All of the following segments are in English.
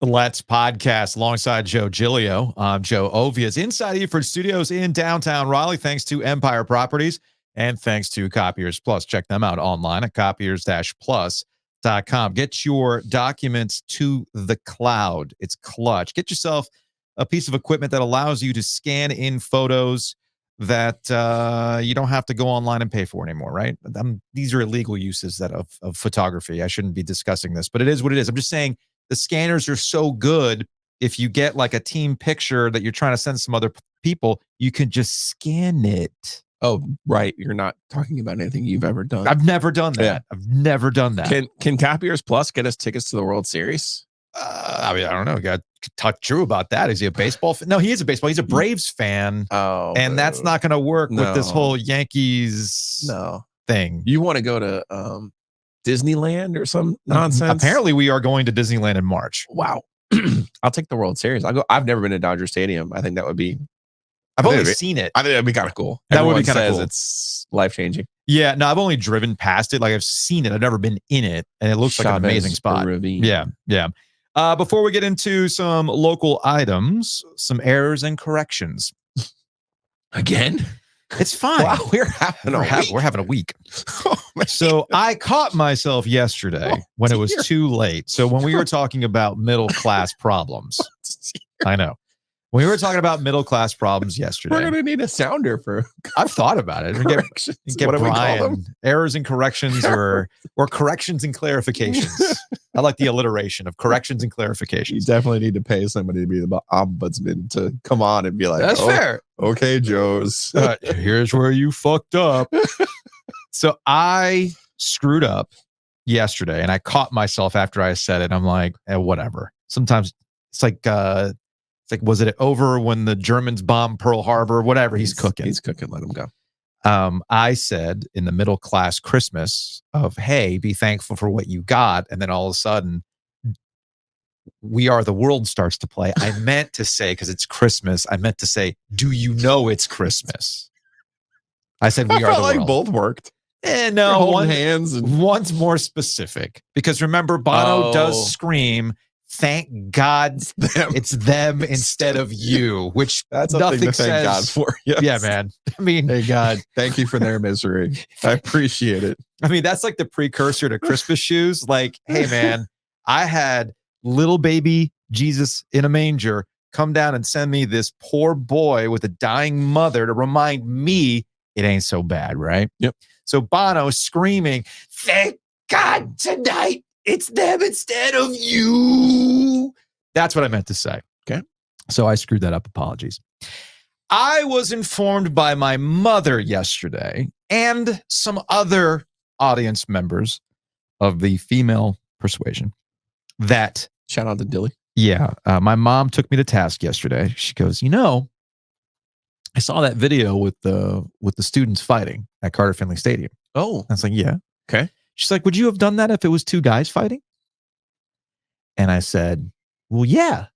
Let's podcast alongside Joe Giglio. I'm Joe Ovies inside Eford Studios in downtown Raleigh, thanks to Empire Properties and thanks to Copiers Plus. Check them out online at copiers-plus.com. Get your documents to the cloud. It's clutch. Get yourself a piece of equipment that allows you to scan in photos that you don't have to go online and pay for anymore, right? These are illegal uses of photography. I shouldn't be discussing this, but it is what it is. I'm just saying, the scanners are so good. If you get like a team picture that you're trying to send some other people, you can just scan it. Oh, right. You're not talking about anything you've ever done. I've never done that. Yeah. I've never done that. Can Copiers Plus get us tickets to the World Series? I don't know. Got to talk Drew about that. Is he a baseball fan? No, he is a baseball. He's a Braves fan. Oh, and that's not going to work with this whole Yankees thing. You want to go to Disneyland or some nonsense? Apparently, we are going to Disneyland in March. Wow. I'll take the World Series. I've never been to Dodger Stadium. I think that would be. I've only seen it. I think that'd be kind of cool. That would be kind of cool. It's life changing. Yeah, no, I've only driven past it. Like I've seen it. I've never been in it, and it looks like an amazing spot. Ravine. Yeah. Before we get into some local items, some errors and corrections. Again? It's fine. Wow, we're having a week. So I caught myself yesterday when it was too late. So when we were talking about middle class problems, I know. When we were talking about middle class problems yesterday, we're gonna need a sounder for. I've thought about it. Corrections. Get what do we call Brian them? Errors and corrections, or corrections and clarifications. I like the alliteration of corrections and clarifications. You definitely need to pay somebody to be the ombudsman to come on and be like, "That's fair." Okay, Joe's. Here's where you fucked up. So I screwed up yesterday, and I caught myself after I said it. I'm like, whatever. Sometimes it's like, was it over when the Germans bombed Pearl Harbor? Whatever. He's cooking. He's cooking. Let him go. I said in the middle class Christmas of, hey, be thankful for what you got. And then all of a sudden, We Are the World starts to play. I meant to say, because it's Christmas, I meant to say, do you know it's Christmas? I said, We Are the World. Both worked. No, holding hands. One's more specific. Because remember, Bono does scream, thank God it's them instead of you, which that's nothing something to says. Thank God for. Yes. Yeah, man. I mean, hey God, thank you for their misery. I appreciate it. I mean, that's like the precursor to Christmas shoes. Like, hey, man, I had little baby Jesus in a manger come down and send me this poor boy with a dying mother to remind me it ain't so bad, right? Yep. So Bono screaming, thank God tonight it's them instead of you. That's what I meant to say. Okay. So I screwed that up. Apologies. I was informed by my mother yesterday and some other audience members of the female persuasion that. Shout out to Dilly. Yeah. My mom took me to task yesterday. She goes, I saw that video with the students fighting at Carter Finley Stadium. Oh. I was like, yeah. Okay. She's like, would you have done that if it was two guys fighting? And I said, well, yeah,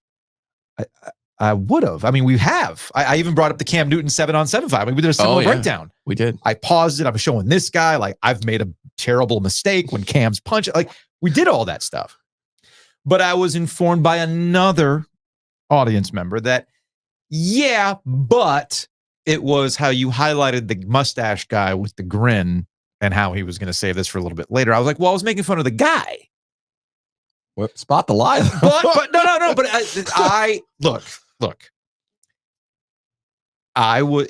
I would have. I mean, we have. I even brought up the Cam Newton 7-on-7 fight. I mean, we did a similar breakdown. We did. I paused it. I was showing this guy, like, I've made a terrible mistake when Cam's punch. Like, we did all that stuff. But I was informed by another audience member that, yeah, but it was how you highlighted the mustache guy with the grin and how he was going to save this for a little bit later. I was like, well, I was making fun of the guy. What? Spot the lie. but no. But I look.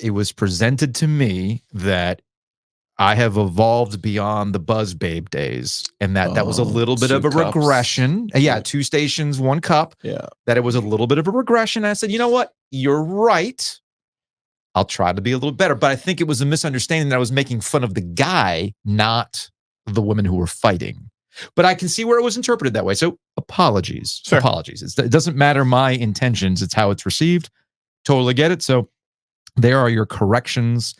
It was presented to me that I have evolved beyond the Buzz Babe days, and that was a little bit of a regression. Yeah, 2 stations, 1 cup. Yeah, that it was a little bit of a regression. I said, you know what? You're right. I'll try to be a little better. But I think it was a misunderstanding that I was making fun of the guy, not the women who were fighting. But I can see where it was interpreted that way. So apologies. Sure. Apologies. It doesn't matter my intentions. It's how it's received. Totally get it. So there are your corrections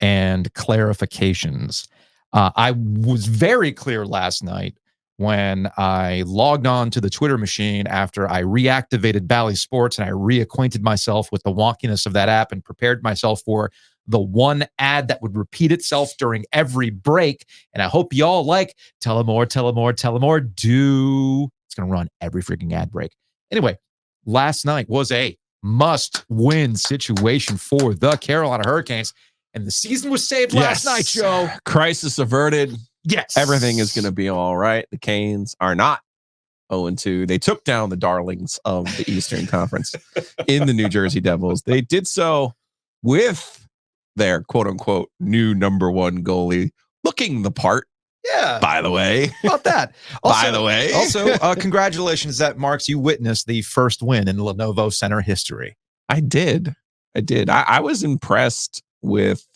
and clarifications. I was very clear last night when I logged on to the Twitter machine after I reactivated Bally Sports and I reacquainted myself with the wonkiness of that app and prepared myself for the one ad that would repeat itself during every break. And I hope y'all like tell them more. Do. It's going to run every freaking ad break. Anyway, last night was a must-win situation for the Carolina Hurricanes, and the season was saved last night, Joe. Crisis averted. Yes. Everything is going to be all right. The Canes are not 0-2. They took down the darlings of the Eastern Conference in the New Jersey Devils. They did so with their quote-unquote new number one goalie looking the part. Yeah. By the way. About that. Also, congratulations. That marks you witnessed the first win in Lenovo Center history. I did. I was impressed with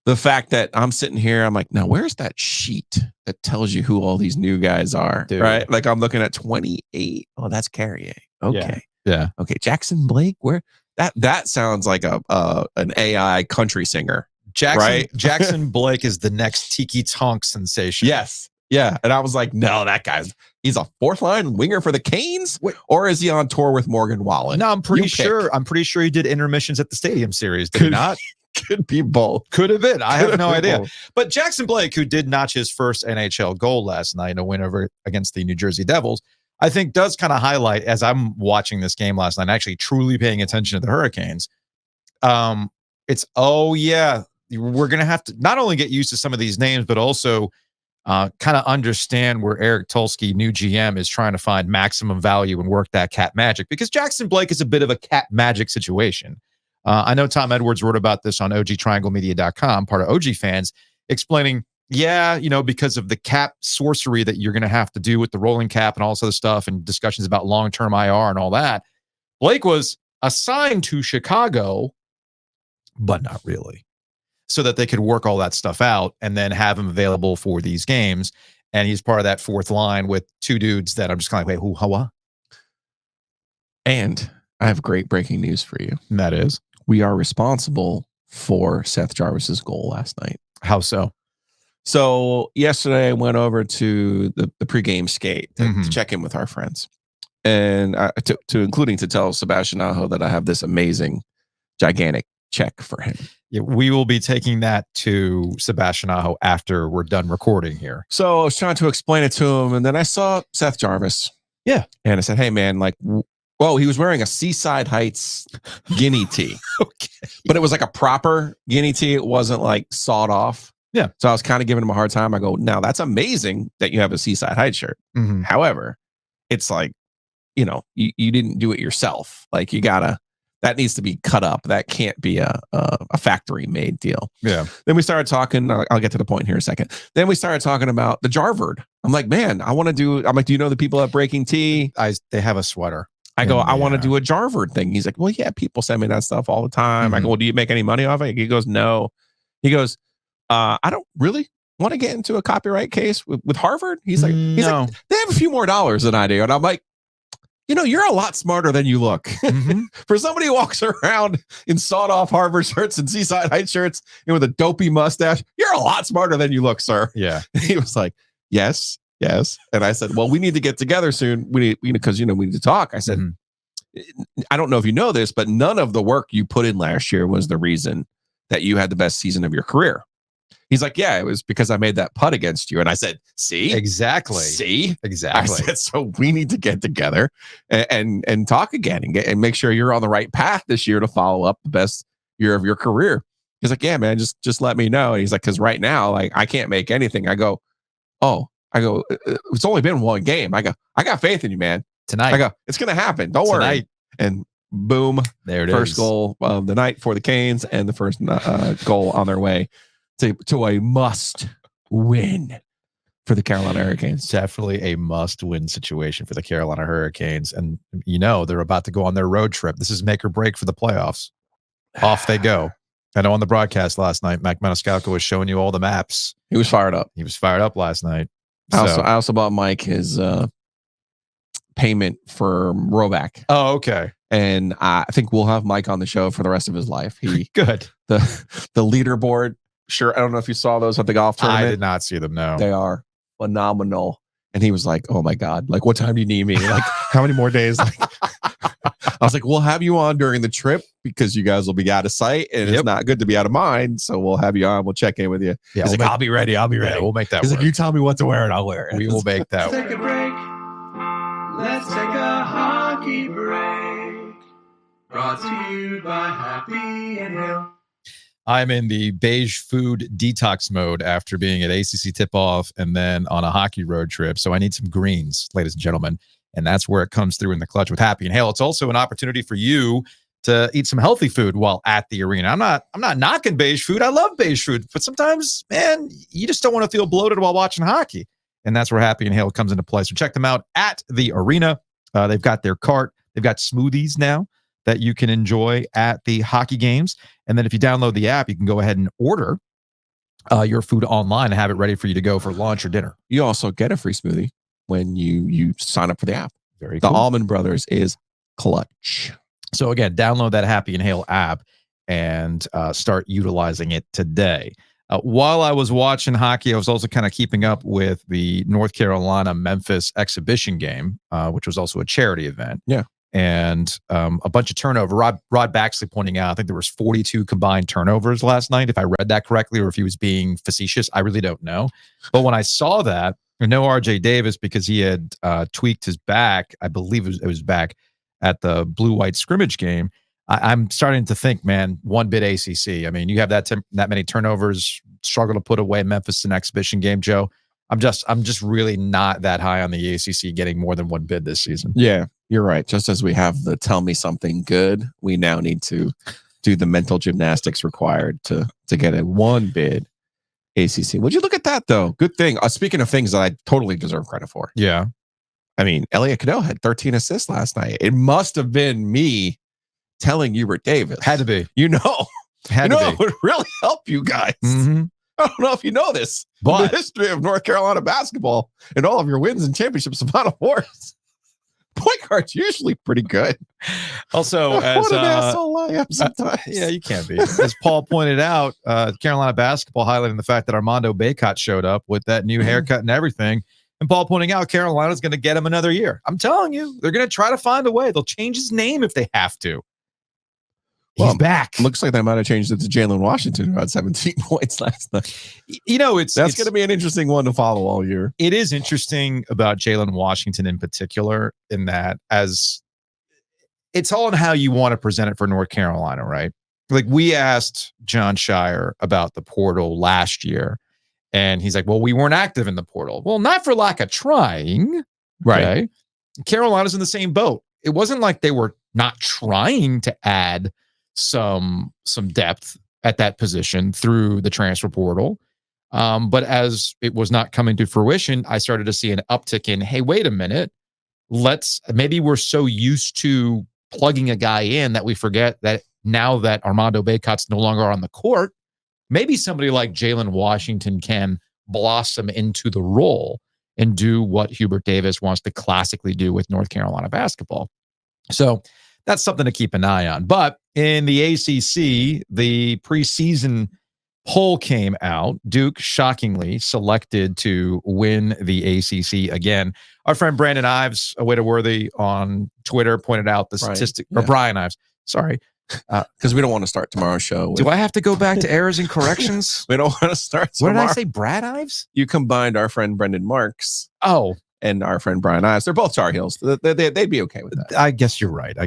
the fact that I'm sitting here. I'm like, now where's that sheet that tells you who all these new guys are? Dude. Right? Like I'm looking at 28. Oh, that's Carrier. Okay. Yeah. Okay. Jackson Blake. Where that sounds like an AI country singer. Jackson Blake is the next Tiki Tonk sensation. Yes. Yeah. And I was like, no, he's a fourth line winger for the Canes, or is he on tour with Morgan Wallen? No, I'm pretty sure he did intermissions at the Stadium Series. Did he not? Could be both. Could have been. I have no idea. But Jackson Blake, who did notch his first NHL goal last night in a win over against the New Jersey Devils, I think does kind of highlight, as I'm watching this game last night, actually truly paying attention to the Hurricanes. We're going to have to not only get used to some of these names, but also kind of understand where Eric Tulsky, new GM, is trying to find maximum value and work that cat magic, because Jackson Blake is a bit of a cat magic situation. I know Tom Edwards wrote about this on OGTriangleMedia.com, part of OG fans, explaining, because of the cap sorcery that you're going to have to do with the rolling cap and all this other stuff and discussions about long-term IR and all that, Blake was assigned to Chicago, but not really, so that they could work all that stuff out and then have him available for these games. And he's part of that fourth line with two dudes that I'm just kind of like, wait, who, how? And I have great breaking news for you. And that is, we are responsible for Seth Jarvis's goal last night. How so? So yesterday I went over to the pregame skate to check in with our friends, and including to tell Sebastian Aho that I have this amazing, gigantic check for him. Yeah, we will be taking that to Sebastian Aho after we're done recording here. So I was trying to explain it to him, and then I saw Seth Jarvis. Yeah. And I said, hey, man, he was wearing a Seaside Heights guinea tee. Okay. But it was like a proper guinea tee. It wasn't like sawed off. Yeah. So I was kind of giving him a hard time. I go, now that's amazing that you have a Seaside Heights shirt. Mm-hmm. However, it's like, you didn't do it yourself. Like that needs to be cut up. That can't be a factory made deal. Yeah. Then we started talking. I'll get to the point here in a second. Then we started talking about the Jarvard. I'm like, man, I'm like, do you know the people at Breaking Tea? They have a sweater. I go, I want to do a Jarvard thing. He's like, well, yeah, people send me that stuff all the time. I go, well, do you make any money off it? He goes, no. He goes, I don't really want to get into a copyright case with Harvard. He's like, no. They have a few more dollars than I do. And I'm like, you're a lot smarter than you look. For somebody who walks around in sawed off Harvard shirts and Seaside Heights shirts and with a dopey mustache, you're a lot smarter than you look, sir. Yeah. And he was like, yes. And I said, well, we need to get together soon. We need, because, we need to talk. I said, I don't know if you know this, but none of the work you put in last year was the reason that you had the best season of your career. He's like, yeah, it was because I made that putt against you. And I said, see? Exactly. See? Exactly. I said, so we need to get together and talk again and make sure you're on the right path this year to follow up the best year of your career. He's like, yeah, man, just let me know. And he's like, because right now, I can't make anything. I go, it's only been one game. I go, I got faith in you, man. Tonight. I go, it's going to happen. Don't worry. And boom, there it first is. Goal of the night for the Canes and the first goal on their way to a must win for the Carolina Hurricanes. Definitely a must win situation for the Carolina Hurricanes. And, they're about to go on their road trip. This is make or break for the playoffs. Off they go. I know on the broadcast last night, Mac Maniscalco was showing you all the maps. He was fired up. He was fired up last night. I also bought Mike his payment for Roback. Oh, okay. And I think we'll have Mike on the show for the rest of his life. Good. The leaderboard. Sure. I don't know if you saw those at the golf tournament. I did not see them. No, they are phenomenal. And he was like, oh my God, like, what time do you need me? Like, how many more days? Like, I was like, we'll have you on during the trip because you guys will be out of sight and it's not good to be out of mind. So we'll have you on. We'll check in with you. Yeah, He's like, I'll be ready. Yeah, we'll make that He's work. like, you tell me what to wear and I'll wear it. We will make that Let's take a break. Let's take a holiday. Brought to you by Happy and Hill. I'm in the beige food detox mode after being at ACC tip-off and then on a hockey road trip. So I need some greens, ladies and gentlemen. And that's where it comes through in the clutch with Happy and Hail. It's also an opportunity for you to eat some healthy food while at the arena. I'm not knocking beige food. I love beige food. But sometimes, man, you just don't want to feel bloated while watching hockey. And that's where Happy and Hail comes into play. So check them out at the arena. They've got their cart. They've got smoothies now that you can enjoy at the hockey games. And then if you download the app, you can go ahead and order your food online and have it ready for you to go for lunch or dinner. You also get a free smoothie when you sign up for the app. Very The cool. Almond Brothers is clutch. So again, download that Happy and Hail app and start utilizing it today. While I was watching hockey, I was also kind of keeping up with the North Carolina-Memphis exhibition game, which was also a charity event. Yeah. And a bunch of turnover. Rod Baxley pointing out, I think there was 42 combined turnovers last night, if I read that correctly, or if he was being facetious. I really don't know. But when I saw that, no RJ Davis because he had tweaked his back. I believe it was back at the blue-white scrimmage game. I'm starting to think, man, one bit ACC. I mean, you have that many turnovers, struggle to put away Memphis in an exhibition game, Joe. I'm just really not that high on the ACC getting more than one bid this season. Yeah, you're right. Just as we have the tell me something good, we now need to do the mental gymnastics required to get a one bid ACC. Would you look at that though? Good thing. Speaking of things that I totally deserve credit for. Yeah. I mean, Elliot Cadeau had 13 assists last night. It must have been me telling Hubert Davis. Had to be. It would really help you guys. Mm-hmm. I don't know if you know this, but the history of North Carolina basketball and all of your wins and championships and Final Fours, point guard's usually pretty good. Also, What as an asshole I am sometimes. yeah, you can't be. As Paul pointed out, Carolina basketball highlighting the fact that Armando Bacot showed up with that new haircut and everything. And Paul pointing out Carolina's going to get him another year. I'm telling you, they're going to try to find a way. They'll change his name if they have to. He's back. Looks like they might have changed it to Jalen Washington, about 17 points last night. That's going to be an interesting one to follow all year. It is interesting about Jalen Washington in particular, in that as it's all in how you want to present it for North Carolina, right? Like we asked John Shire about the portal last year, and he's like, well, we weren't active in the portal. Well, not for lack of trying. Right. Okay? Carolina's in the same boat. It wasn't like they were not trying to add some depth at that position through the transfer portal. But as it was not coming to fruition, I started to see an uptick in, hey, wait a minute. Maybe we're so used to plugging a guy in that we forget that now that Armando Bacot's no longer on the court, maybe somebody like Jalen Washington can blossom into the role and do what Hubert Davis wants to classically do with North Carolina basketball. So that's something to keep an eye on. But in the ACC, the preseason poll came out. Duke, shockingly, selected to win the ACC again. Our friend Brandon Ives, Worthy on Twitter, pointed out the statistic, or Brian Ives, sorry. Because we don't want to start tomorrow's show. Do I have to go back to errors and corrections? We don't want to start tomorrow. What did I say, Brad Ives? You combined our friend Brendan Marks. Oh. And our friend Brian Ives. They're both Tar Heels. They'd be okay with that. I guess you're right.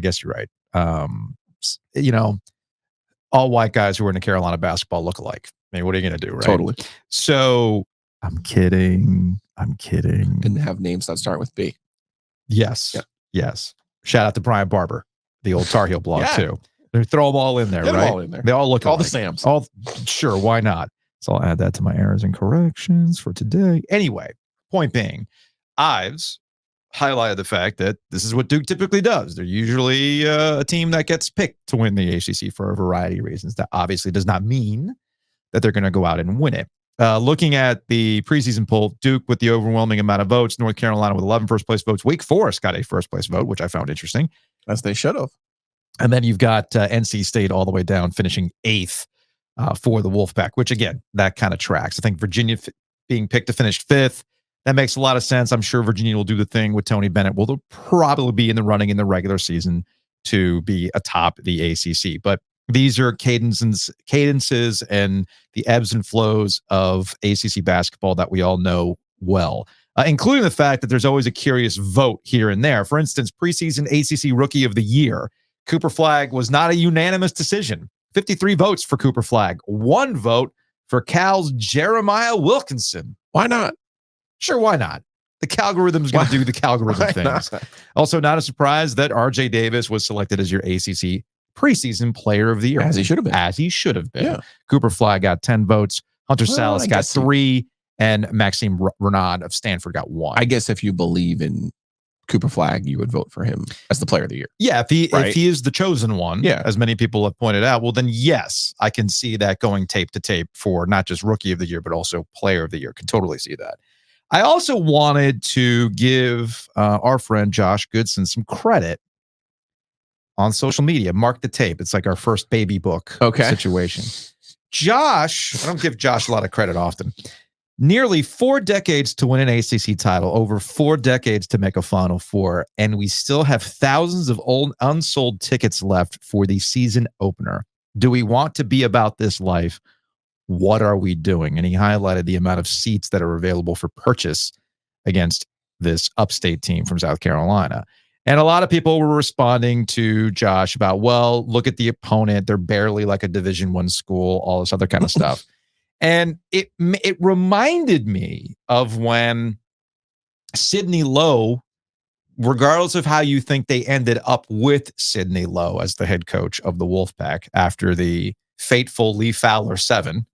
All white guys who are in the Carolina basketball look alike. I mean, what are you going to do, right? Totally. So I'm kidding. And have names that start with B. Yes. Yep. Yes. Shout out to Brian Barber, the old Tar Heel blog too. They throw them all in there, right? All in there. They all look all alike. the Sams. Sure, why not? So I'll add that to my errors and corrections for today. Anyway, point being, Ives highlighted the fact that this is what Duke typically does. They're usually a team that gets picked to win the ACC for a variety of reasons. That obviously does not mean that they're going to go out and win it. Looking at the preseason poll, Duke with the overwhelming amount of votes, North Carolina with 11 first-place votes, Wake Forest got a first-place vote, which I found interesting. As they should have. And then you've got NC State all the way down, finishing 8th for the Wolfpack, which, again, that kind of tracks. I think Virginia being picked to finish 5th, that makes a lot of sense. I'm sure Virginia will do the thing with Tony Bennett. Well, they'll probably be in the running in the regular season to be atop the ACC. But these are cadences and the ebbs and flows of ACC basketball that we all know well, including the fact that there's always a curious vote here and there. For instance, preseason ACC Rookie of the Year Cooper Flagg was not a unanimous decision. 53 votes for Cooper Flagg, 1 vote for Cal's Jeremiah Wilkinson. Why not? Sure, why not? The Calgorithm's going to do the Calgorithm things. Not? Also, not a surprise that RJ Davis was selected as your ACC preseason player of the year. As he should have been. As he should have been. Yeah. Cooper Flagg got 10 votes. Hunter Salas I got guess 3. And Maxime Renaud of Stanford got 1. I guess if you believe in Cooper Flagg, you would vote for him as the player of the year. Yeah, if he is the chosen one, as many people have pointed out, well, then yes, I can see that going tape to tape for not just rookie of the year, but also player of the year. Can totally see that. I also wanted to give our friend Josh Goodson some credit on social media. Mark the tape. It's like our first baby book situation. Josh, I don't give Josh a lot of credit often. Nearly 4 decades to win an ACC title, over 4 decades to make a Final Four, and we still have thousands of old unsold tickets left for the season opener. Do we want to be about this life? What are we doing? And he highlighted the amount of seats that are available for purchase against this upstate team from South Carolina. And a lot of people were responding to Josh about, well, look at the opponent. They're barely like a Division I school, all this other kind of stuff. And it reminded me of when Sidney Lowe, regardless of how you think they ended up with Sidney Lowe as the head coach of the Wolfpack after the fateful Lee Fowler 7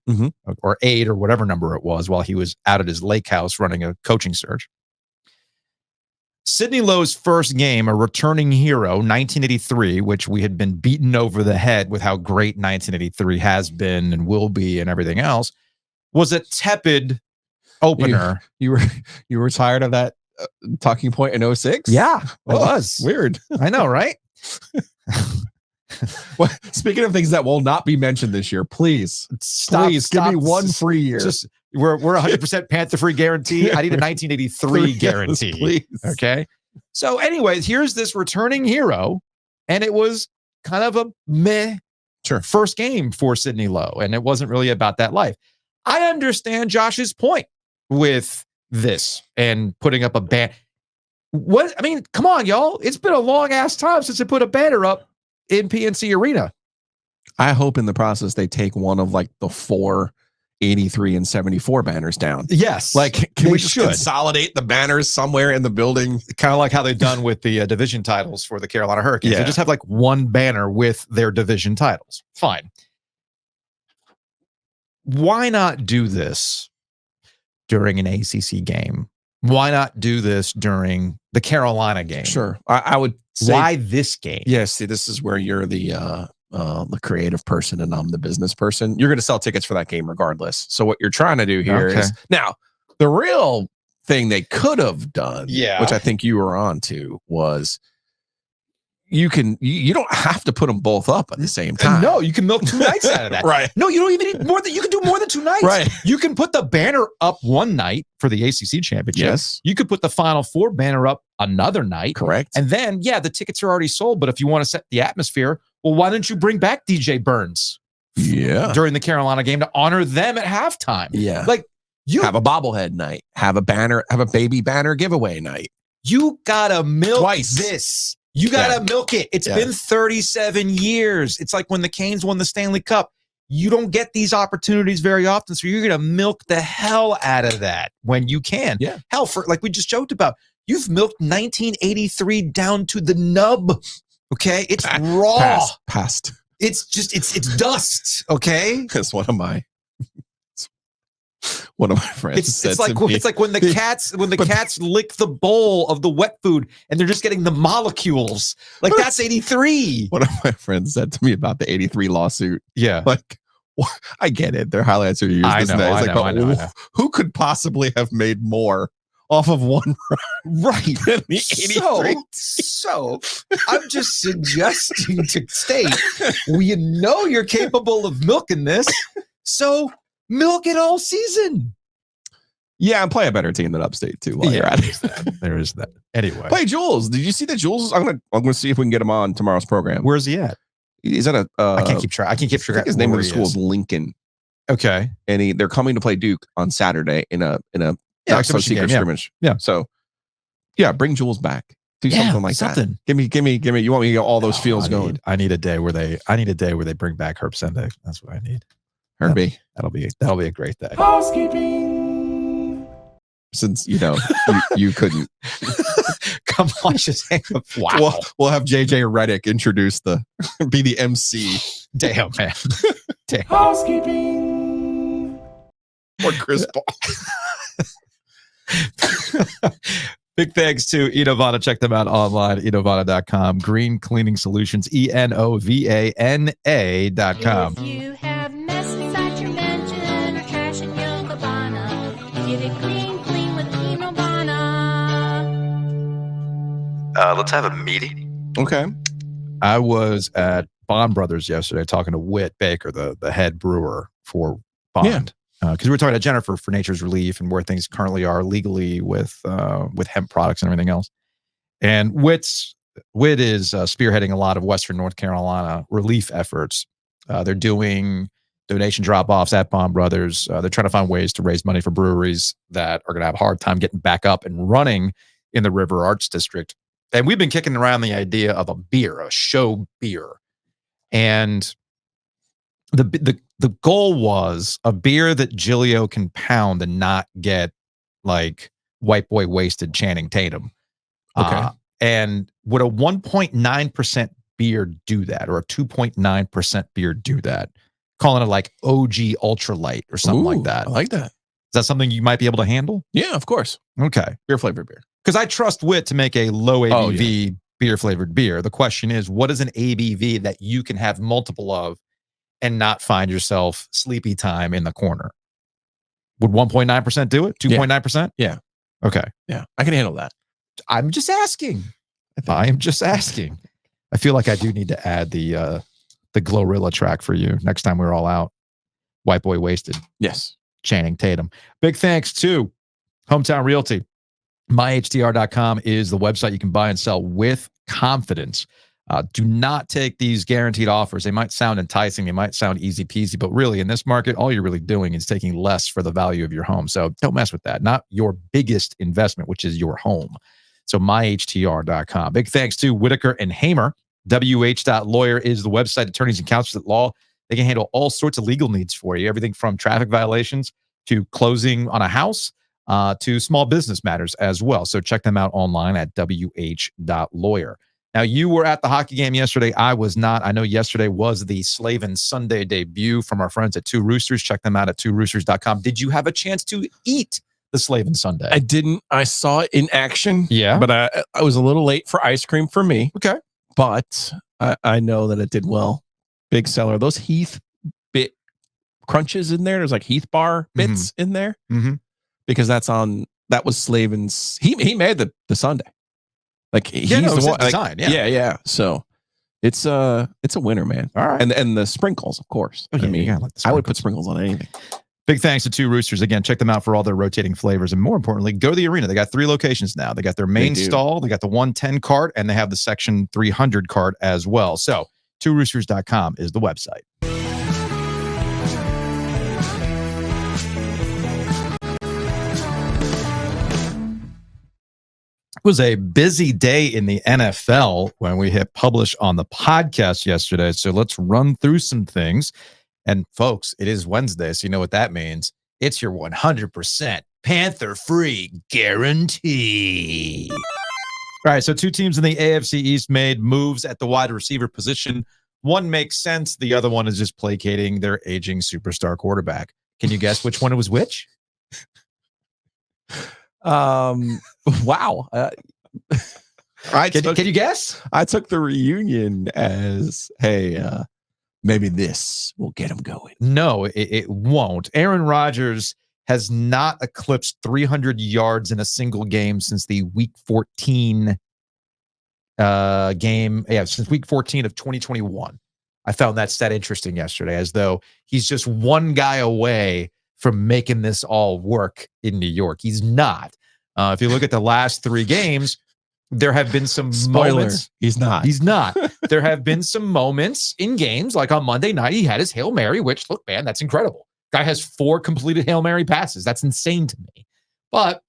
or 8 or whatever number it was while he was out at his lake house running a coaching search. Sidney Lowe's first game, a returning hero, 1983, which we had been beaten over the head with how great 1983 has been and will be and everything else, was a tepid opener. You were tired of that talking point in 06? Yeah, it was. Weird. I know, right? Well, speaking of things that will not be mentioned this year, please give me 1 free year. We're 100% Panther Free Guarantee. I need a 1983 guarantee. Please. Okay. So anyways, here's this returning hero, and it was kind of a meh first game for Sidney Lowe, and it wasn't really about that life. I understand Josh's point with this and putting up a banner. Come on, y'all. It's been a long ass time since they put a banner up in PNC Arena. I hope in the process they take one of like the 4 83 and 74 banners down. Yes. Like, can we just consolidate the banners somewhere in the building? Kind of like how they've done with the division titles for the Carolina Hurricanes. They just have like one banner with their division titles. Fine. Why not do this during an ACC game? Why not do this during the Carolina game? Sure. I would say, why this game? Yes. See, this is where you're the creative person and I'm the business person. You're going to sell tickets for that game regardless. So what you're trying to do here is now the real thing they could have done, which I think you were on to, was you don't have to put them both up at the same time. No, you can milk 2 nights out of that. Right. No, you don't even need more than you can do more than 2 nights. Right. You can put the banner up one night for the ACC championship. Yes. You could put the Final Four banner up another night. Correct. And then, the tickets are already sold. But if you want to set the atmosphere, well, why don't you bring back DJ Burns? During the Carolina game to honor them at halftime. Yeah. Like, you have a bobblehead night, have a baby banner giveaway night. You gotta milk this. You gotta milk it. It's been 37 years. It's like when the Canes won the Stanley Cup. You don't get these opportunities very often, so you're gonna milk the hell out of that when you can. Yeah. Hell, for like we just joked about, you've milked 1983 down to the nub. Okay, it's raw. Past. It's just it's dust. Okay, because one of my friends it's like when the cats lick the bowl of the wet food and they're just getting the molecules. Like that's 83. One of my friends said to me about the 83 lawsuit. Yeah, like I get it. Their highlights are used. I know. Who could possibly have made more off of one right than the 83? So I'm just suggesting to state we know you're capable of milking this, so milk it all season. Yeah, and play a better team than Upstate too. While you're at it, there is that. Anyway, play Jules. Did you see that Jules? I'm gonna see if we can get him on tomorrow's program. Where's he at? He's at a. I can't keep track. I think his name of the school is Lincoln. Okay, and they're coming to play Duke on Saturday in a secret scrimmage. Yeah. So, bring Jules back. Do something like that. Give me. You want me to get all those feels going? I need a day where they bring back Herb Sunday. That's what I need. Herbie. That'll be a great day. Housekeeping. Since you couldn't. Come on, just hang up. Wow. We'll have JJ Redick introduce be the MC. Damn, man. Damn. Housekeeping. Or Chris Paul. Big thanks to Enovana. Check them out online, enovana.com. Green Cleaning Solutions, ENOVANA.com. If you have mess inside your mansion or trash in your cabana, get it clean with Enovana. Let's have a meeting. Okay. I was at Bond Brothers yesterday talking to Whit Baker, the head brewer for Bond. Yeah. Because we were talking to Jennifer for Nature's Relief and where things currently are legally with hemp products and everything else. And Whit is spearheading a lot of Western North Carolina relief efforts. They're doing donation drop-offs at Bond Brothers. They're trying to find ways to raise money for breweries that are going to have a hard time getting back up and running in the River Arts District. And we've been kicking around the idea of a show beer. And the goal was a beer that Giglio can pound and not get like white boy wasted Channing Tatum. Okay. And would a 1.9% beer do that, or a 2.9% beer do that? Calling it like OG Ultralight or something like that. I like that. Is that something you might be able to handle? Yeah, of course. Okay. Beer flavored beer. Because I trust Whit to make a low ABV beer flavored beer. The question is, what is an ABV that you can have multiple of and not find yourself sleepy time in the corner? Would 1.9% do it? 2.9%? Yeah. Okay. Yeah. I can handle that. I'm just asking. I am just asking. I feel like I do need to add the Glorilla track for you next time we're all out. White Boy Wasted. Yes. Channing Tatum. Big thanks to Hometown Realty. MyHTR.com is the website you can buy and sell with confidence. Do not take these guaranteed offers. They might sound enticing. They might sound easy peasy, but really in this market, all you're really doing is taking less for the value of your home. So don't mess with that. Not your biggest investment, which is your home. So myhtr.com. Big thanks to Whitaker and Hamer. WH.lawyer is the website. Attorneys and counsels at law. They can handle all sorts of legal needs for you. Everything from traffic violations to closing on a house to small business matters as well. So check them out online at wh.lawyer. Now, you were at the hockey game yesterday. I was not. I know yesterday was the Slavin Sunday debut from our friends at Two Roosters. Check them out at tworoosters.com. Did you have a chance to eat the Slavin Sunday? I didn't. I saw it in action. Yeah. But I was a little late for ice cream for me. Okay. But I know that it did well. Big seller. Those Heath bit crunches in there. There's like Heath bar bits in there. Mm-hmm. Because that was Slavin's. He made the Sunday. Like he's the one. Design, Yeah. So it's a winner, man. All right. And the sprinkles, of course. Oh, yeah, I mean, you gotta like the I would sprinkles. put sprinkles on anything. Big thanks to Two Roosters. Again, check them out for all their rotating flavors. And more importantly, go to the arena. They got 3 locations now. They got their main stall, they got the 110 cart, and they have the section 300 cart as well. So tworoosters.com is the website. It was a busy day in the NFL when we hit publish on the podcast yesterday. So let's run through some things. And folks, it is Wednesday, so you know what that means. It's your 100% Panther Free Guarantee. All right, so 2 teams in the AFC East made moves at the wide receiver position. One makes sense. The other one is just placating their aging superstar quarterback. Can you guess which one it was which? Wow. Can you guess? I took the reunion as, hey, maybe this will get him going. No, it won't. Aaron Rodgers has not eclipsed 300 yards in a single game since the Week 14 game. Yeah, since Week 14 of 2021. I found that stat interesting yesterday, as though he's just one guy away from making this all work in New York. He's not. If you look at the last 3 games, there have been some moments. He's not. He's not. There have been some moments in games, like on Monday night, he had his Hail Mary, which, look, man, that's incredible. Guy has 4 completed Hail Mary passes. That's insane to me. But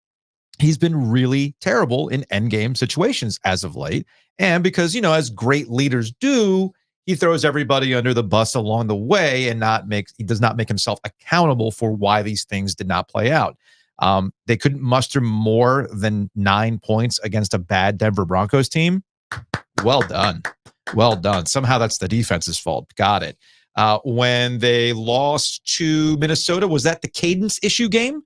he's been really terrible in endgame situations as of late. And because, as great leaders do, he throws everybody under the bus along the way and he does not make himself accountable for why these things did not play out. They couldn't muster more than 9 points against a bad Denver Broncos team. Well done. Well done. Somehow that's the defense's fault. Got it. When they lost to Minnesota, was that the cadence issue game?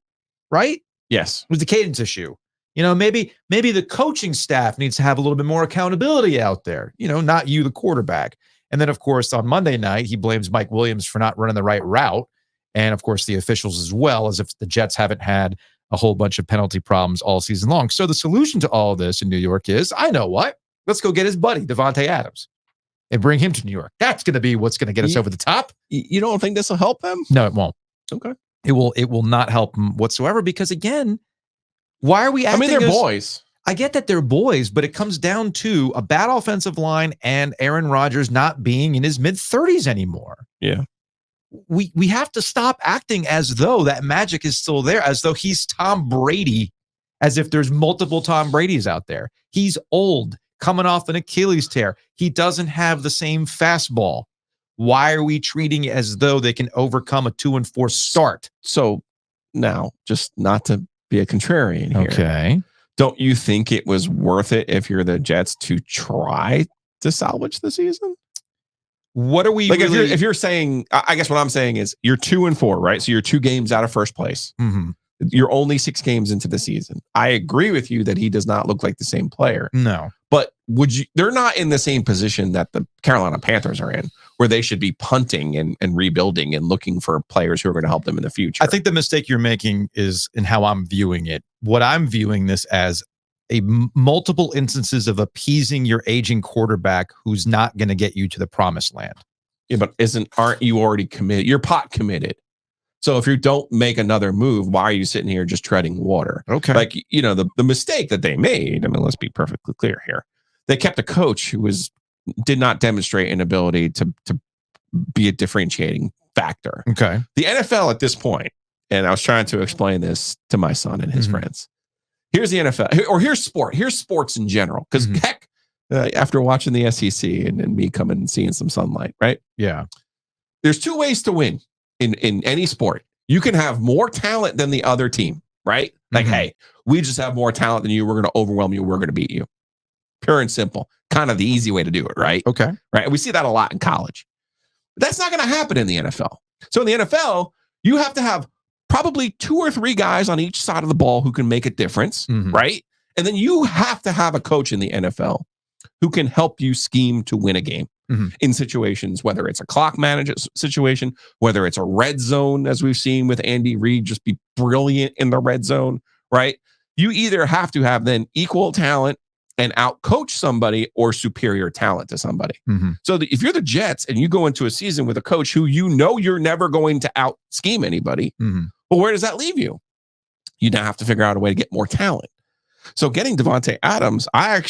Right? Yes. It was the cadence issue. Maybe the coaching staff needs to have a little bit more accountability out there, not you, the quarterback. And then, of course, on Monday night, he blames Mike Williams for not running the right route. And, of course, the officials as well, as if the Jets haven't had a whole bunch of penalty problems all season long. So the solution to all of this in New York is, I know what, let's go get his buddy, Davante Adams, and bring him to New York. That's going to be what's going to get us over the top. You don't think this will help them? No, it won't. Okay. It will not help them whatsoever because, again, why are we acting they're boys. I get that they're boys, but it comes down to a bad offensive line and Aaron Rodgers not being in his mid-30s anymore. Yeah. We have to stop acting as though that magic is still there, as though he's Tom Brady, as if there's multiple Tom Bradys out there. He's old, coming off an Achilles tear. He doesn't have the same fastball. Why are we treating it as though they can overcome a 2-4 start? So now, just not to be a contrarian here. Okay. Don't you think it was worth it if you're the Jets to try to salvage the season? What are we like really... if you're saying, I guess what I'm saying is you're 2-4, right? So you're 2 games out of first place. Mm-hmm. You're only 6 games into the season. I agree with you that he does not look like the same player. No. But they're not in the same position that the Carolina Panthers are in, where they should be punting and rebuilding and looking for players who are going to help them in the future. I think the mistake you're making is in how I'm viewing it. What I'm viewing this as multiple instances of appeasing your aging quarterback who's not going to get you to the promised land. Yeah, but aren't you already committed? You're pot committed. So if you don't make another move, why are you sitting here just treading water? Okay. Like, the mistake that they made, let's be perfectly clear here. They kept a coach who did not demonstrate an ability to be a differentiating factor. Okay. The NFL at this point, and I was trying to explain this to my son and his friends. Here's the NFL, or here's sports in general. Because heck, after watching the SEC and me coming and seeing some sunlight, right? Yeah. There's 2 ways to win in any sport. You can have more talent than the other team, right? Like, hey, we just have more talent than you. We're going to overwhelm you. We're going to beat you. Pure and simple. Kind of the easy way to do it, right? Okay. Right. And we see that a lot in college. But that's not going to happen in the NFL. So in the NFL, you have to have probably 2 or 3 guys on each side of the ball who can make a difference, right? And then you have to have a coach in the NFL who can help you scheme to win a game in situations, whether it's a clock management situation, whether it's a red zone, as we've seen with Andy Reid, just be brilliant in the red zone, right? You either have to have then equal talent and out-coach somebody or superior talent to somebody. So if you're the Jets and you go into a season with a coach who you're never going to out-scheme anybody, well, where does that leave you? You now have to figure out a way to get more talent. So getting Davante Adams, I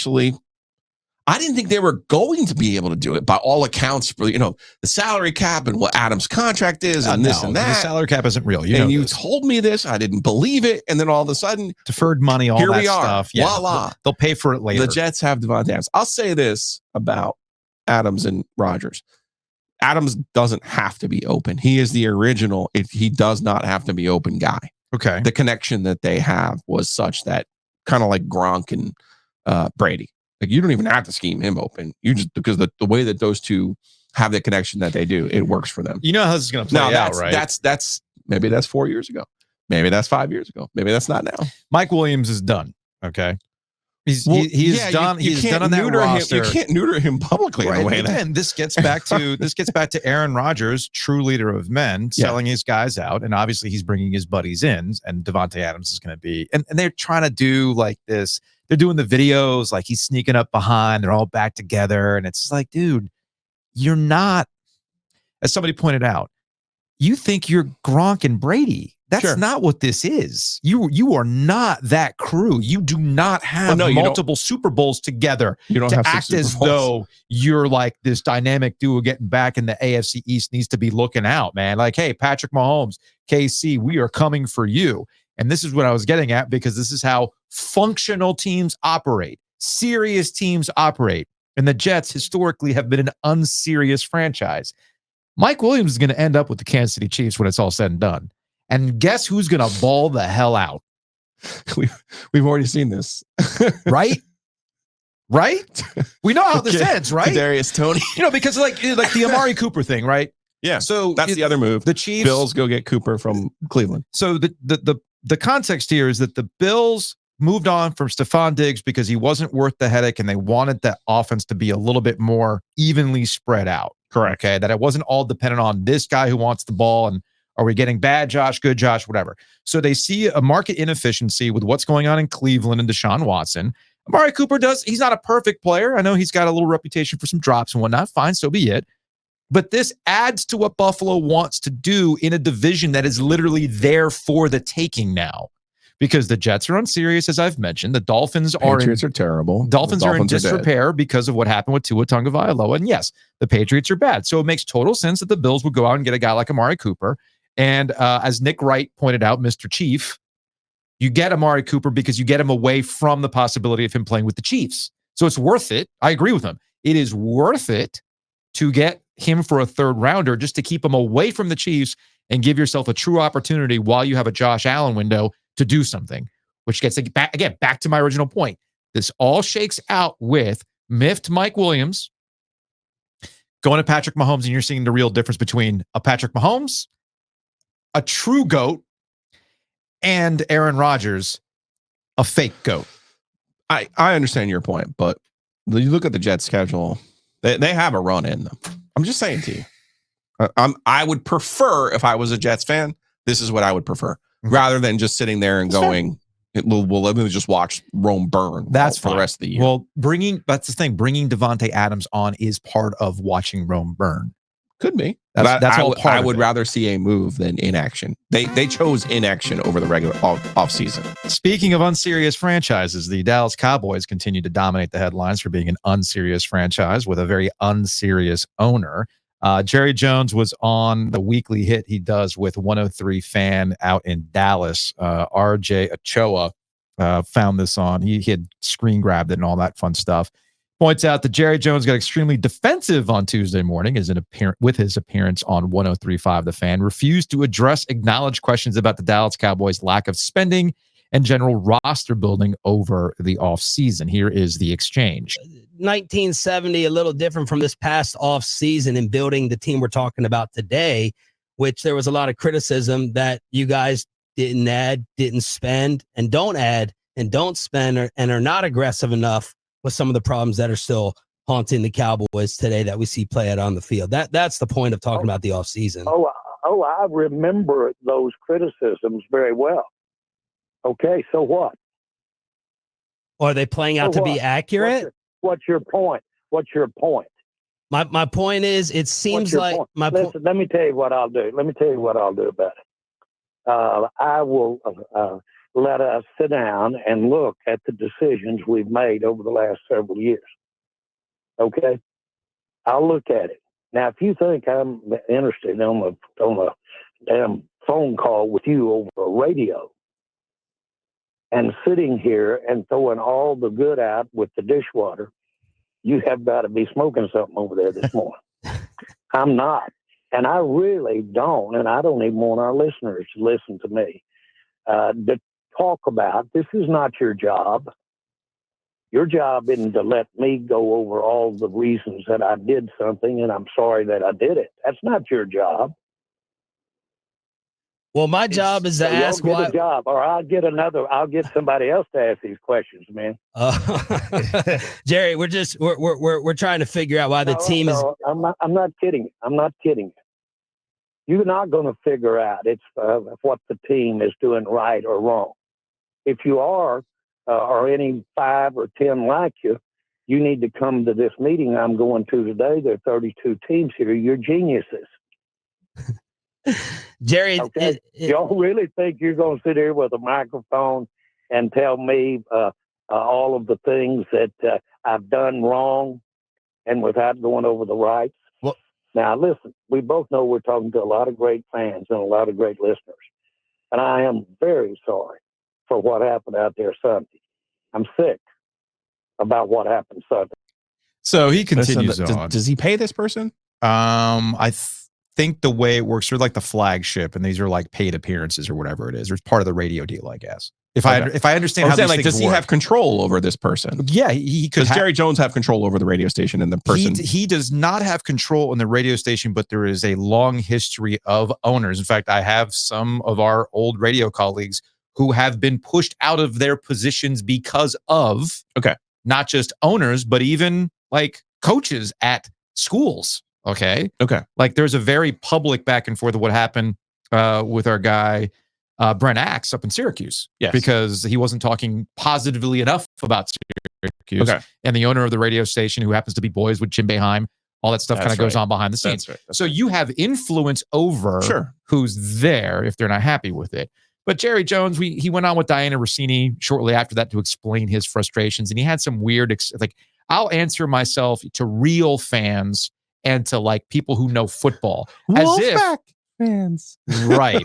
didn't think they were going to be able to do it by all accounts for, the salary cap and what Adams' contract is and this and that. The salary cap isn't real. You told me this. I didn't believe it. And then all of a sudden, deferred money, all here that we are. stuff. Yeah. Voila. They'll pay for it later. The Jets have Davante Adams. I'll say this about Adams and Rodgers. Adams doesn't have to be open. He is the original. He does not have to be open guy. Okay. The connection that they have was such that kind of like Gronk and Brady. Like, you don't even have to scheme him open. You just, because the way that those two have the connection that they do, it works for them. You know how this is going to play out, right? That's maybe that's 4 years ago. Maybe that's 5 years ago. Maybe that's not now. Mike Williams is done. Okay. He's done. He's done on that roster. You can't neuter him publicly. Right. In a way again, this gets back to Aaron Rodgers, true leader of men, selling his guys out, and obviously he's bringing his buddies in. And Davante Adams is going to be, and they're trying to do like this. They're doing the videos like he's sneaking up behind. They're all back together, and it's just like, dude, you're not. As somebody pointed out, you think you're Gronk and Brady. That's not what this is. You are not that crew. You do not have multiple Super Bowls together to act as though you're like this dynamic duo getting back in the AFC East needs to be looking out, man. Like, hey, Patrick Mahomes, KC, we are coming for you. And this is what I was getting at, because this is how functional teams operate. Serious teams operate. And the Jets historically have been an unserious franchise. Mike Williams is going to end up with the Kansas City Chiefs when it's all said and done. And guess who's going to ball the hell out? We've already seen this. Right? Right? We know how this ends, right? Darius Toney. Because like the Amari Cooper thing, right? Yeah. So that's the other move. The Chiefs. Bills go get Cooper from Cleveland. So the context here is that the Bills moved on from Stephon Diggs because he wasn't worth the headache, and they wanted that offense to be a little bit more evenly spread out. Correct. Okay. That it wasn't all dependent on this guy who wants the ball, and are we getting bad Josh, good Josh, whatever. So they see a market inefficiency with what's going on in Cleveland and Deshaun Watson. Amari Cooper he's not a perfect player. I know he's got a little reputation for some drops and whatnot. Fine, so be it. But this adds to what Buffalo wants to do in a division that is literally there for the taking now. Because the Jets are unserious, as I've mentioned. The Dolphins Patriots are terrible. Dolphins are in disrepair because of what happened with Tua Tagovailoa. And yes, the Patriots are bad. So it makes total sense that the Bills would go out and get a guy like Amari Cooper. And as Nick Wright pointed out, Mr. Chief, you get Amari Cooper because you get him away from the possibility of him playing with the Chiefs. So it's worth it. I agree with him. It is worth it to get him for a third rounder just to keep him away from the Chiefs and give yourself a true opportunity while you have a Josh Allen window to do something, which gets back to my original point. This all shakes out with miffed Mike Williams going to Patrick Mahomes, and you're seeing the real difference between a Patrick Mahomes, a true GOAT, and Aaron Rodgers, a fake GOAT. I understand your point, but you look at the Jets schedule, they have a run in them. I'm just saying to you. I would prefer, if I was a Jets fan, this is what I would prefer, rather than just sitting there and going, we'll let me just watch Rome burn. That's for the rest of the year. Well, that's the thing. Bringing Devontae Adams on is part of watching Rome burn. Could be. That's all part I of would it. rather see a move than inaction. They chose inaction over the regular off season. Speaking of unserious franchises, the Dallas Cowboys continue to dominate the headlines for being an unserious franchise with a very unserious owner. Jerry Jones was on the weekly hit he does with 103 Fan out in Dallas. RJ Ochoa found this on. He had screen grabbed it and all that fun stuff. Points out that Jerry Jones got extremely defensive on Tuesday morning with his appearance on 103.5 The Fan, refused to acknowledge questions about the Dallas Cowboys' lack of spending and general roster building over the offseason. Here is the exchange. 1970, a little different from this past offseason in building the team we're talking about today, which there was a lot of criticism that you guys didn't add, didn't spend, and don't add and don't spend, and are not aggressive enough with some of the problems that are still haunting the Cowboys today that we see play out on the field. That's the point of talking about the offseason. I remember those criticisms very well. Okay, so what? Are they playing out to be accurate? What's your point? What's your point? My point is, it seems like Listen, let me tell you what I'll do. Let me tell you what I'll do about it. I will let us sit down and look at the decisions we've made over the last several years. Okay? I'll look at it. Now, if you think I'm interested on a damn phone call with you over a radio and sitting here and throwing all the good out with the dishwater, you have got to be smoking something over there this morning. I'm not. And I really don't, and I don't even want our listeners to listen to me, to talk about, this is not your job. Your job isn't to let me go over all the reasons that I did something and I'm sorry that I did it. That's not your job. Well, my job is to ask why. Job, or I'll get somebody else to ask these questions, man. Jerry, we're trying to figure out why the team is. I'm not kidding. I'm not kidding. You're not going to figure out what the team is doing right or wrong. If you are, or any 5 or 10 like you, you need to come to this meeting I'm going to today. There are 32 teams here. You're geniuses. Jerry, okay? Y'all really think you're going to sit here with a microphone and tell me all of the things that I've done wrong and without going over the rights? Now, listen, we both know we're talking to a lot of great fans and a lot of great listeners. And I am very sorry for what happened out there Sunday. I'm sick about what happened Sunday. So he continues on. Does he pay this person? I think the way it works, they're like the flagship, and these are like paid appearances or whatever it is. It's part of the radio deal, I guess. If I understand how these things does he work. have control over this person? Yeah, he could. Does Jerry Jones have control over the radio station and the person? He does not have control in the radio station, but there is a long history of owners. In fact, I have some of our old radio colleagues who have been pushed out of their positions because of not just owners, but even like coaches at schools. Okay. Like there's a very public back and forth of what happened with our guy Brent Axe up in Syracuse, because he wasn't talking positively enough about Syracuse. And the owner of the radio station, who happens to be boys with Jim Boeheim, all that stuff kind of goes on behind the scenes. So you have influence over who's there if they're not happy with it. But Jerry Jones, he went on with Diana Rossini shortly after that to explain his frustrations, and he had some weird I'll answer myself to real fans and to like people who know football Wolfpack fans, right?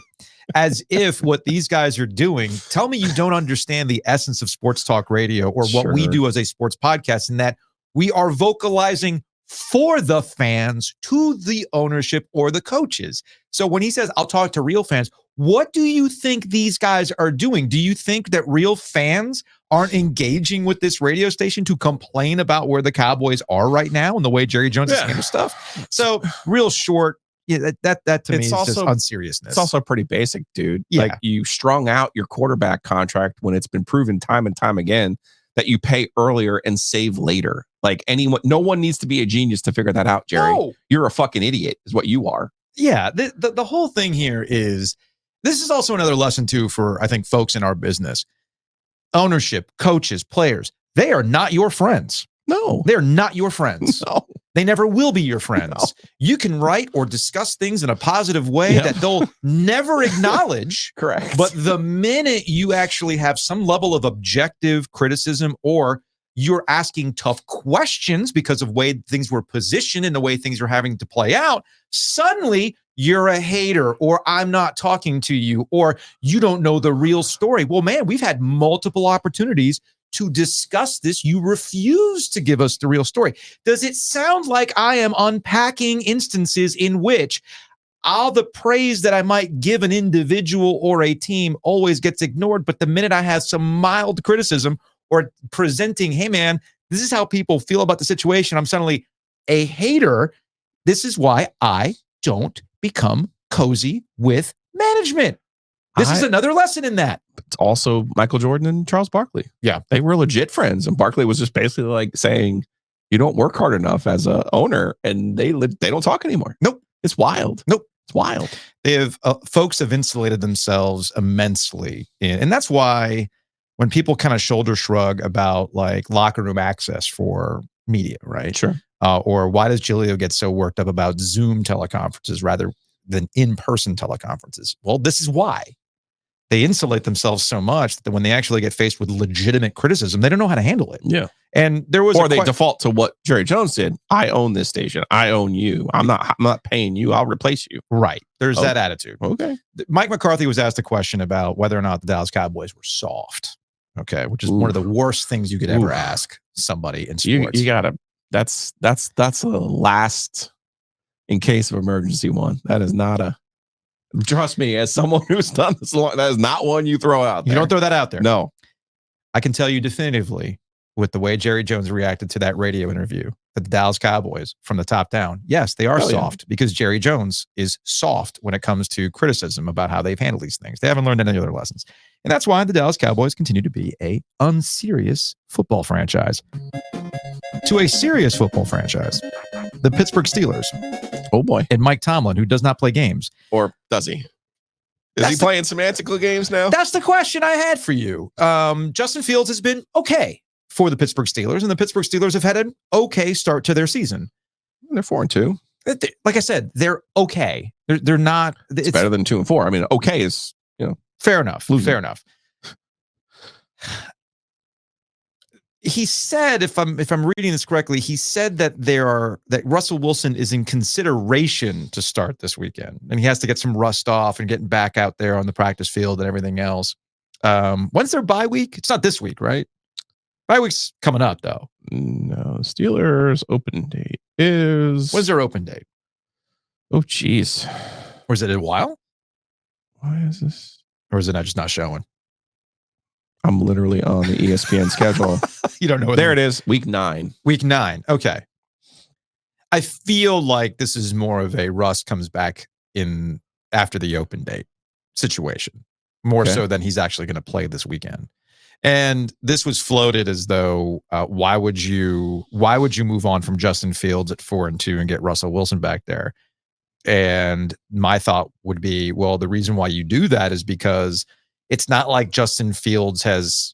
As if what these guys are doing, tell me you don't understand the essence of sports talk radio or what we do as a sports podcast, in that we are vocalizing for the fans to the ownership or the coaches. So when he says, I'll talk to real fans, what do you think these guys are doing? Do you think that real fans aren't engaging with this radio station to complain about where the Cowboys are right now and the way Jerry Jones is handling stuff? So real short, that to me is just unseriousness. It's also pretty basic, dude. Like you strung out your quarterback contract when it's been proven time and time again that you pay earlier and save later. Like no one needs to be a genius to figure that out, Jerry. No. You're a fucking idiot is what you are. Yeah. The whole thing here is, this is also another lesson too for, I think, folks in our business. Ownership, coaches, players, they are not your friends. No. They're not your friends. No. They never will be your friends. No. You can write or discuss things in a positive way that they'll never acknowledge. Correct. But the minute you actually have some level of objective criticism, or you're asking tough questions because of the way things were positioned and the way things are having to play out, suddenly you're a hater, or I'm not talking to you, or you don't know the real story. Well, man, we've had multiple opportunities to discuss this. You refuse to give us the real story. Does it sound like I am unpacking instances in which all the praise that I might give an individual or a team always gets ignored, but the minute I have some mild criticism or presenting, hey man, this is how people feel about the situation, I'm suddenly a hater? This is why I don't become cozy with management. This is another lesson in that. It's also Michael Jordan and Charles Barkley. Yeah. They were legit friends. And Barkley was just basically like saying, you don't work hard enough as a owner, and they don't talk anymore. Nope. It's wild. Nope. It's wild. They have folks have insulated themselves immensely. And that's why when people kind of shoulder shrug about like locker room access for media, right? Sure. Or why does Giglio get so worked up about Zoom teleconferences rather than in-person teleconferences? Well, this is why. They insulate themselves so much that when they actually get faced with legitimate criticism, they don't know how to handle it. Yeah. And there was, or they default to what Jerry Jones did. I own this station. I own you. I'm not paying you. I'll replace you. Right. There's that attitude. Okay. Mike McCarthy was asked a question about whether or not the Dallas Cowboys were soft. Okay. Which is one of the worst things you could ever ask somebody in sports. You gotta, that's the last in case of emergency one. That is not a, trust me, as someone who's done this long, that is not one you throw out there. You don't throw that out there. No. I can tell you definitively, with the way Jerry Jones reacted to that radio interview, that the Dallas Cowboys from the top down, yes, they are soft because Jerry Jones is soft when it comes to criticism about how they've handled these things. They haven't learned any other lessons. And that's why the Dallas Cowboys continue to be a unserious football franchise. To a serious football franchise, the Pittsburgh Steelers. Oh boy. And Mike Tomlin, who does not play games. Or does he? Is he playing semantical games now? That's the question I had for you. Justin Fields has been okay for the Pittsburgh Steelers, and the Pittsburgh Steelers have had an okay start to their season. They're 4-2. Like I said, they're okay. They're not. It's better than 2-4. I mean, okay is, fair enough. Losing. Fair enough. He said, if I'm reading this correctly, he said that that Russell Wilson is in consideration to start this weekend, and he has to get some rust off and getting back out there on the practice field and everything else. When's their bye week? It's not this week, right? Bye week's coming up though. No, Steelers open date is. When's their open date? Oh, geez. Or is it a while? Why is this? Or is it just not showing? I'm literally on the ESPN schedule. You don't know. There it is. Week 9. Week 9. Okay. I feel like this is more of a Russ comes back in after the open date situation, more so than he's actually going to play this weekend. And this was floated as though why would you move on from Justin Fields at 4-2 and get Russell Wilson back there? And my thought would be, well, the reason why you do that is because it's not like Justin Fields has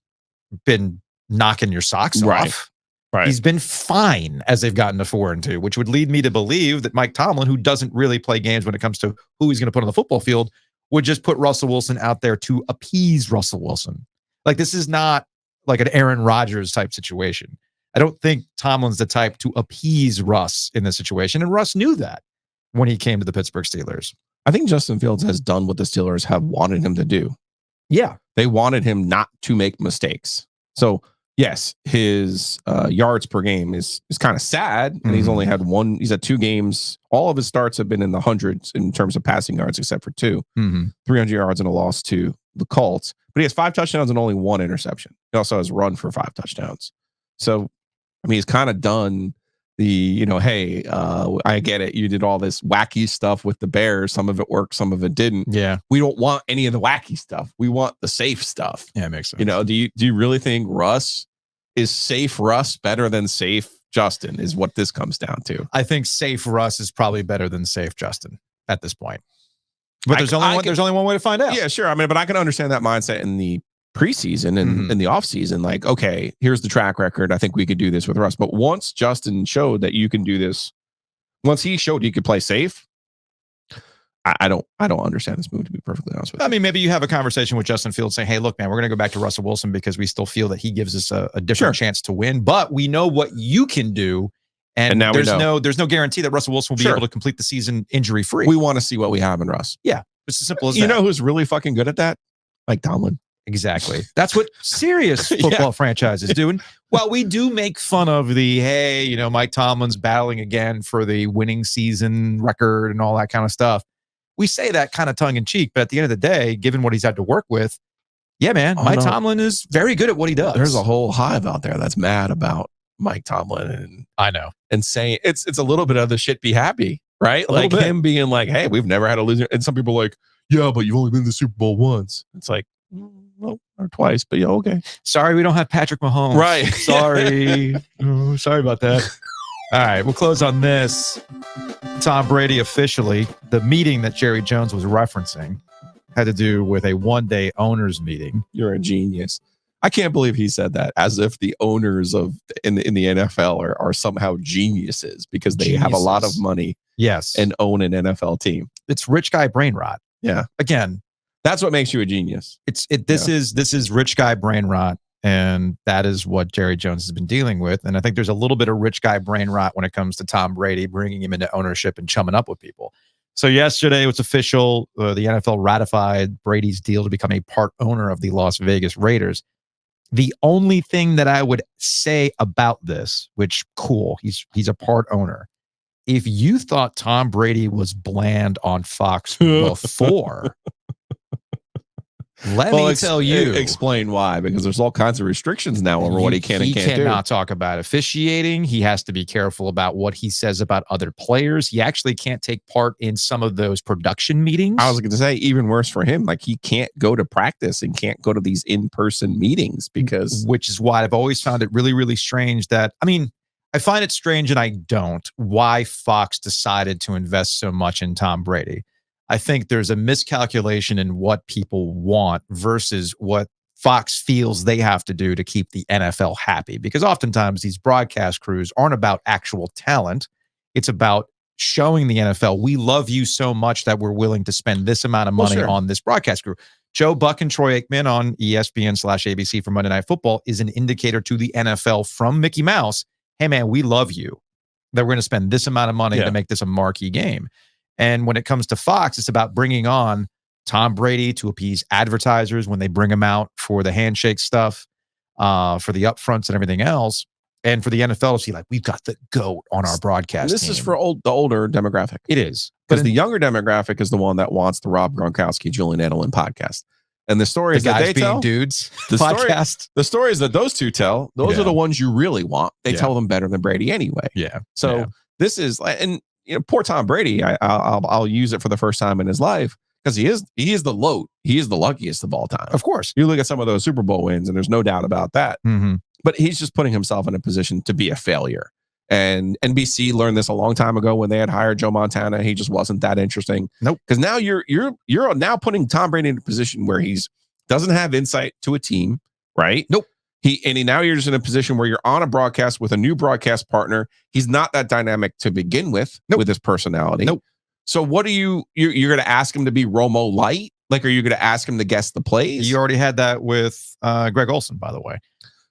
been knocking your socks off. Right. He's been fine as they've gotten to 4-2, which would lead me to believe that Mike Tomlin, who doesn't really play games when it comes to who he's going to put on the football field, would just put Russell Wilson out there to appease Russell Wilson. Like, this is not like an Aaron Rodgers type situation. I don't think Tomlin's the type to appease Russ in this situation. And Russ knew that when he came to the Pittsburgh Steelers. I think Justin Fields has done what the Steelers have wanted him to do. Yeah. They wanted him not to make mistakes. So, yes, his yards per game is kind of sad. And he's only had he's had 2 games. All of his starts have been in the hundreds in terms of passing yards, except for 2. 300 yards and a loss to the Colts. But he has 5 touchdowns and only 1 interception. He also has run for 5 touchdowns. So, I mean, he's kind of done the, hey, I get it. You did all this wacky stuff with the Bears. Some of it worked, some of it didn't. Yeah. We don't want any of the wacky stuff. We want the safe stuff. Yeah, it makes sense. Do you really think Russ is safe Russ better than safe Justin is what this comes down to? I think safe Russ is probably better than safe Justin at this point. But there's only one way to find out. Yeah, sure. I mean, but I can understand that mindset in the preseason and in the offseason. Like, okay, here's the track record. I think we could do this with Russ. But once Justin showed that you can do this, once he showed you could play safe, I don't understand this move, to be perfectly honest with you. I mean, maybe you have a conversation with Justin Fields saying, hey, look, man, we're going to go back to Russell Wilson because we still feel that he gives us a different chance to win. But we know what you can do. And now there's no guarantee that Russell Wilson will be able to complete the season injury free. We want to see what we have in Russ. Yeah. It's as simple as that. You know who's really fucking good at that? Mike Tomlin. Exactly. That's what serious football franchises do. And while we do make fun of the, hey, Mike Tomlin's battling again for the winning season record and all that kind of stuff, we say that kind of tongue in cheek. But at the end of the day, given what he's had to work with, yeah, man, Mike Tomlin is very good at what he does. There's a whole hive out there that's mad about Mike Tomlin. And I know. And saying it's a little bit of the shit be happy, right? Like him being like, hey, we've never had a loser. And some people are like, yeah, but you've only been to the Super Bowl once. It's like, well, or twice, but yeah, okay. Sorry, we don't have Patrick Mahomes. Right. Sorry. Sorry about that. All right, we'll close on this. Tom Brady officially, the meeting that Jerry Jones was referencing had to do with a one-day owners meeting. You're a genius. I can't believe he said that, as if the owners in the NFL are somehow geniuses because they have a lot of money. Yes. And own an NFL team. It's rich guy brain rot. Yeah. Again, that's what makes you a genius. This is rich guy brain rot, and that is what Jerry Jones has been dealing with. And I think there's a little bit of rich guy brain rot when it comes to Tom Brady, bringing him into ownership and chumming up with people. So yesterday it was official. The NFL ratified Brady's deal to become a part owner of the Las Vegas Raiders. The only thing that I would say about this, which cool, he's a part owner. If you thought Tom Brady was bland on Fox before, let me tell you. Explain why, because there's all kinds of restrictions now over what he can and can't do. He cannot talk about officiating. He has to be careful about what he says about other players. He actually can't take part in some of those production meetings. I was going to say, even worse for him, like he can't go to practice and can't go to these in-person meetings which is why I've always found it really, really strange that, I find it strange, and I don't, why Fox decided to invest so much in Tom Brady. I think there's a miscalculation in what people want versus what Fox feels they have to do to keep the NFL happy. Because oftentimes these broadcast crews aren't about actual talent. It's about showing the NFL, we love you so much that we're willing to spend this amount of money on this broadcast crew. Joe Buck and Troy Aikman on ESPN/ABC for Monday Night Football is an indicator to the NFL from Mickey Mouse. Hey, man, we love you. That we're going to spend this amount of money to make this a marquee game. And when it comes to Fox, it's about bringing on Tom Brady to appease advertisers when they bring him out for the handshake stuff, for the upfronts and everything else. And for the NFL to see, like, we've got the GOAT on our broadcast This team. is for the older demographic. It is. Because the younger demographic is the one that wants the Rob Gronkowski, Julian Edelman podcast. And the stories that they tell, dudes the podcast. the stories that those two tell, those are the ones you really want. They tell them better than Brady anyway. Yeah. So this is, and poor Tom Brady, I'll use it for the first time in his life because he is the LOAT. He is the luckiest of all time. Of course. You look at some of those Super Bowl wins, and there's no doubt about that. Mm-hmm. But he's just putting himself in a position to be a failure. And NBC learned this a long time ago when they had hired Joe Montana. He just wasn't that interesting. Nope. Because now you're now putting Tom Brady in a position where he's doesn't have insight to a team, right? Nope. Now you're just in a position where you're on a broadcast with a new broadcast partner. He's not that dynamic to begin with with his personality. Nope. So what are you're going to ask him to be Romo light? Like, are you going to ask him to guess the plays? You already had that with Greg Olson, by the way.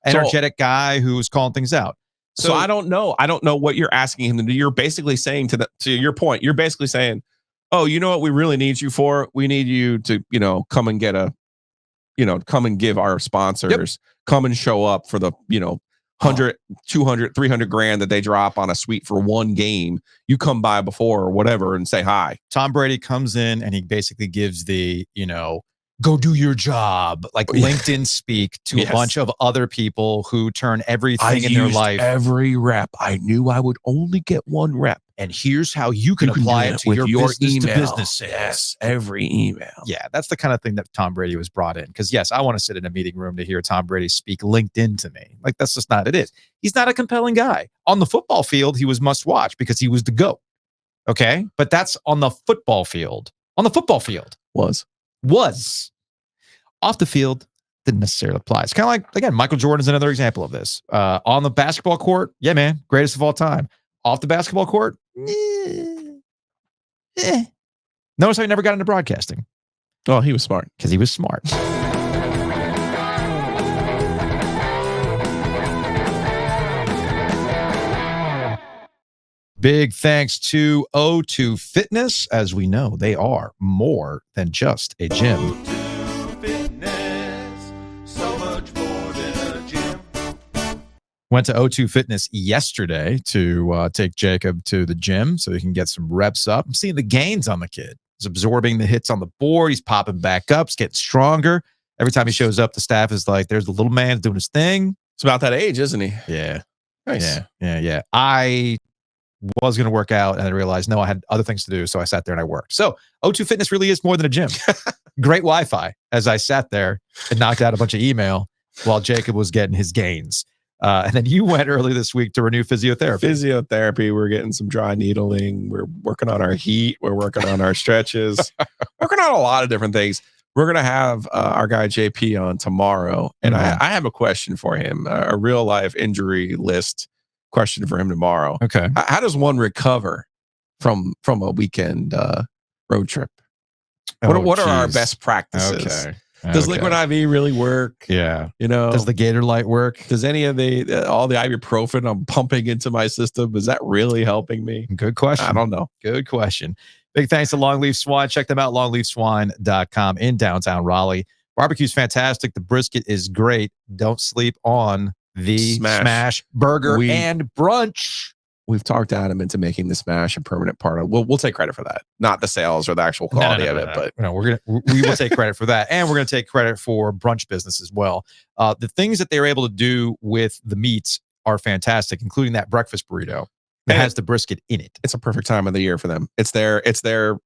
Energetic guy who's calling things out. So I don't know. I don't know what you're asking him to do. You're basically saying to your point, you're basically saying, oh, you know what we really need you for? We need you to, come and get come and give our sponsors, come and show up for the, 100, 200, 300 grand that they drop on a suite for one game. You come by before or whatever and say hi. Tom Brady comes in and he basically gives the, go do your job, like LinkedIn speak to a bunch of other people who turn everything in their life. Every rep. I knew I would only get one rep. And here's how you can apply it to your business to business sales. Yes, every email. Yeah, that's the kind of thing that Tom Brady was brought in. Because yes, I want to sit in a meeting room to hear Tom Brady speak LinkedIn to me. Like, that's just not it. He's not a compelling guy. On the football field, he was must watch because he was the GOAT. Okay, but that's on the football field. On the football field. Was. Off the field, didn't necessarily apply. It's kind of like, again, Michael Jordan is another example of this. On the basketball court, yeah, man, greatest of all time. Off the basketball court, Notice how he never got into broadcasting. Oh, he was smart. Because he was smart. Big thanks to O2 Fitness. As we know, they are more than just a gym. O2 Fitness, so much more than a gym. Went to O2 Fitness yesterday to take Jacob to the gym so he can get some reps up. I'm seeing the gains on the kid. He's absorbing the hits on the board. He's popping back up. He's getting stronger. Every time he shows up, the staff is like, there's the little man doing his thing. It's about that age, isn't he? Yeah. Nice. Yeah. I was going to work out and I realized, no, I had other things to do. So I sat there and I worked. So O2 Fitness really is more than a gym. Great Wi-Fi as I sat there and knocked out a bunch of email while Jacob was getting his gains. And then you went early this week to renew physiotherapy. We're getting some dry needling. We're working on our heat. We're working on our stretches. Working on a lot of different things. We're going to have our guy JP on tomorrow. And I have a question for him, a real life injury list question for him tomorrow. Okay. How does one recover from a weekend road trip? What are our best practices? Okay. Does liquid IV really work? Yeah. Does the Gator Light work? Does any of all the ibuprofen I'm pumping into my system, is that really helping me? Good question. I don't know. Good question. Big thanks to Longleaf Swine. Check them out, longleafswine.com in downtown Raleigh. Barbecue's fantastic. The brisket is great. Don't sleep on the smash burger and brunch. We've talked Adam into making the smash a permanent part of. We'll take credit for that, not the sales or the actual quality of it. But we will take credit for that, and we're gonna take credit for brunch business as well. The things that they're able to do with the meats are fantastic, including that breakfast burrito that has the brisket in it. It's a perfect time of the year for them. It's their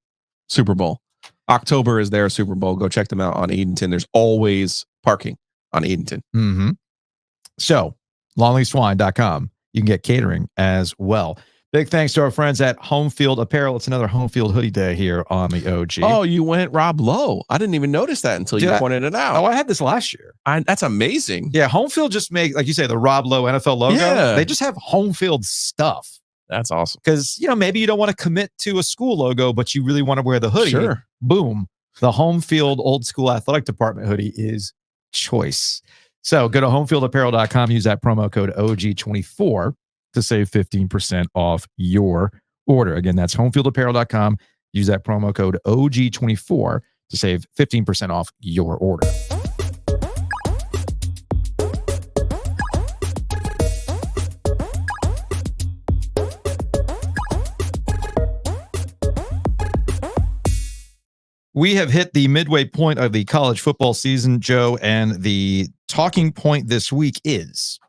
Super Bowl. October is their Super Bowl. Go check them out on Edenton. There's always parking on Edenton. Mm-hmm. So, longleafswine.com. You can get catering as well. Big thanks to our friends at Home Field Apparel. It's another Home Field hoodie day here on the OG. Oh, you went Rob Lowe. I didn't even notice that until you pointed it out. Oh, I had this last year. That's amazing. Yeah, Home Field just make, like you say, the Rob Lowe NFL logo. Yeah. They just have Home Field stuff. That's awesome. Because, maybe you don't want to commit to a school logo, but you really want to wear the hoodie. Sure. Boom. The Home Field Old School Athletic Department hoodie is choice. So go to homefieldapparel.com, use that promo code OG24 to save 15% off your order. Again, that's homefieldapparel.com. Use that promo code OG24 to save 15% off your order. We have hit the midway point of the college football season, Joe, and the talking point this week is,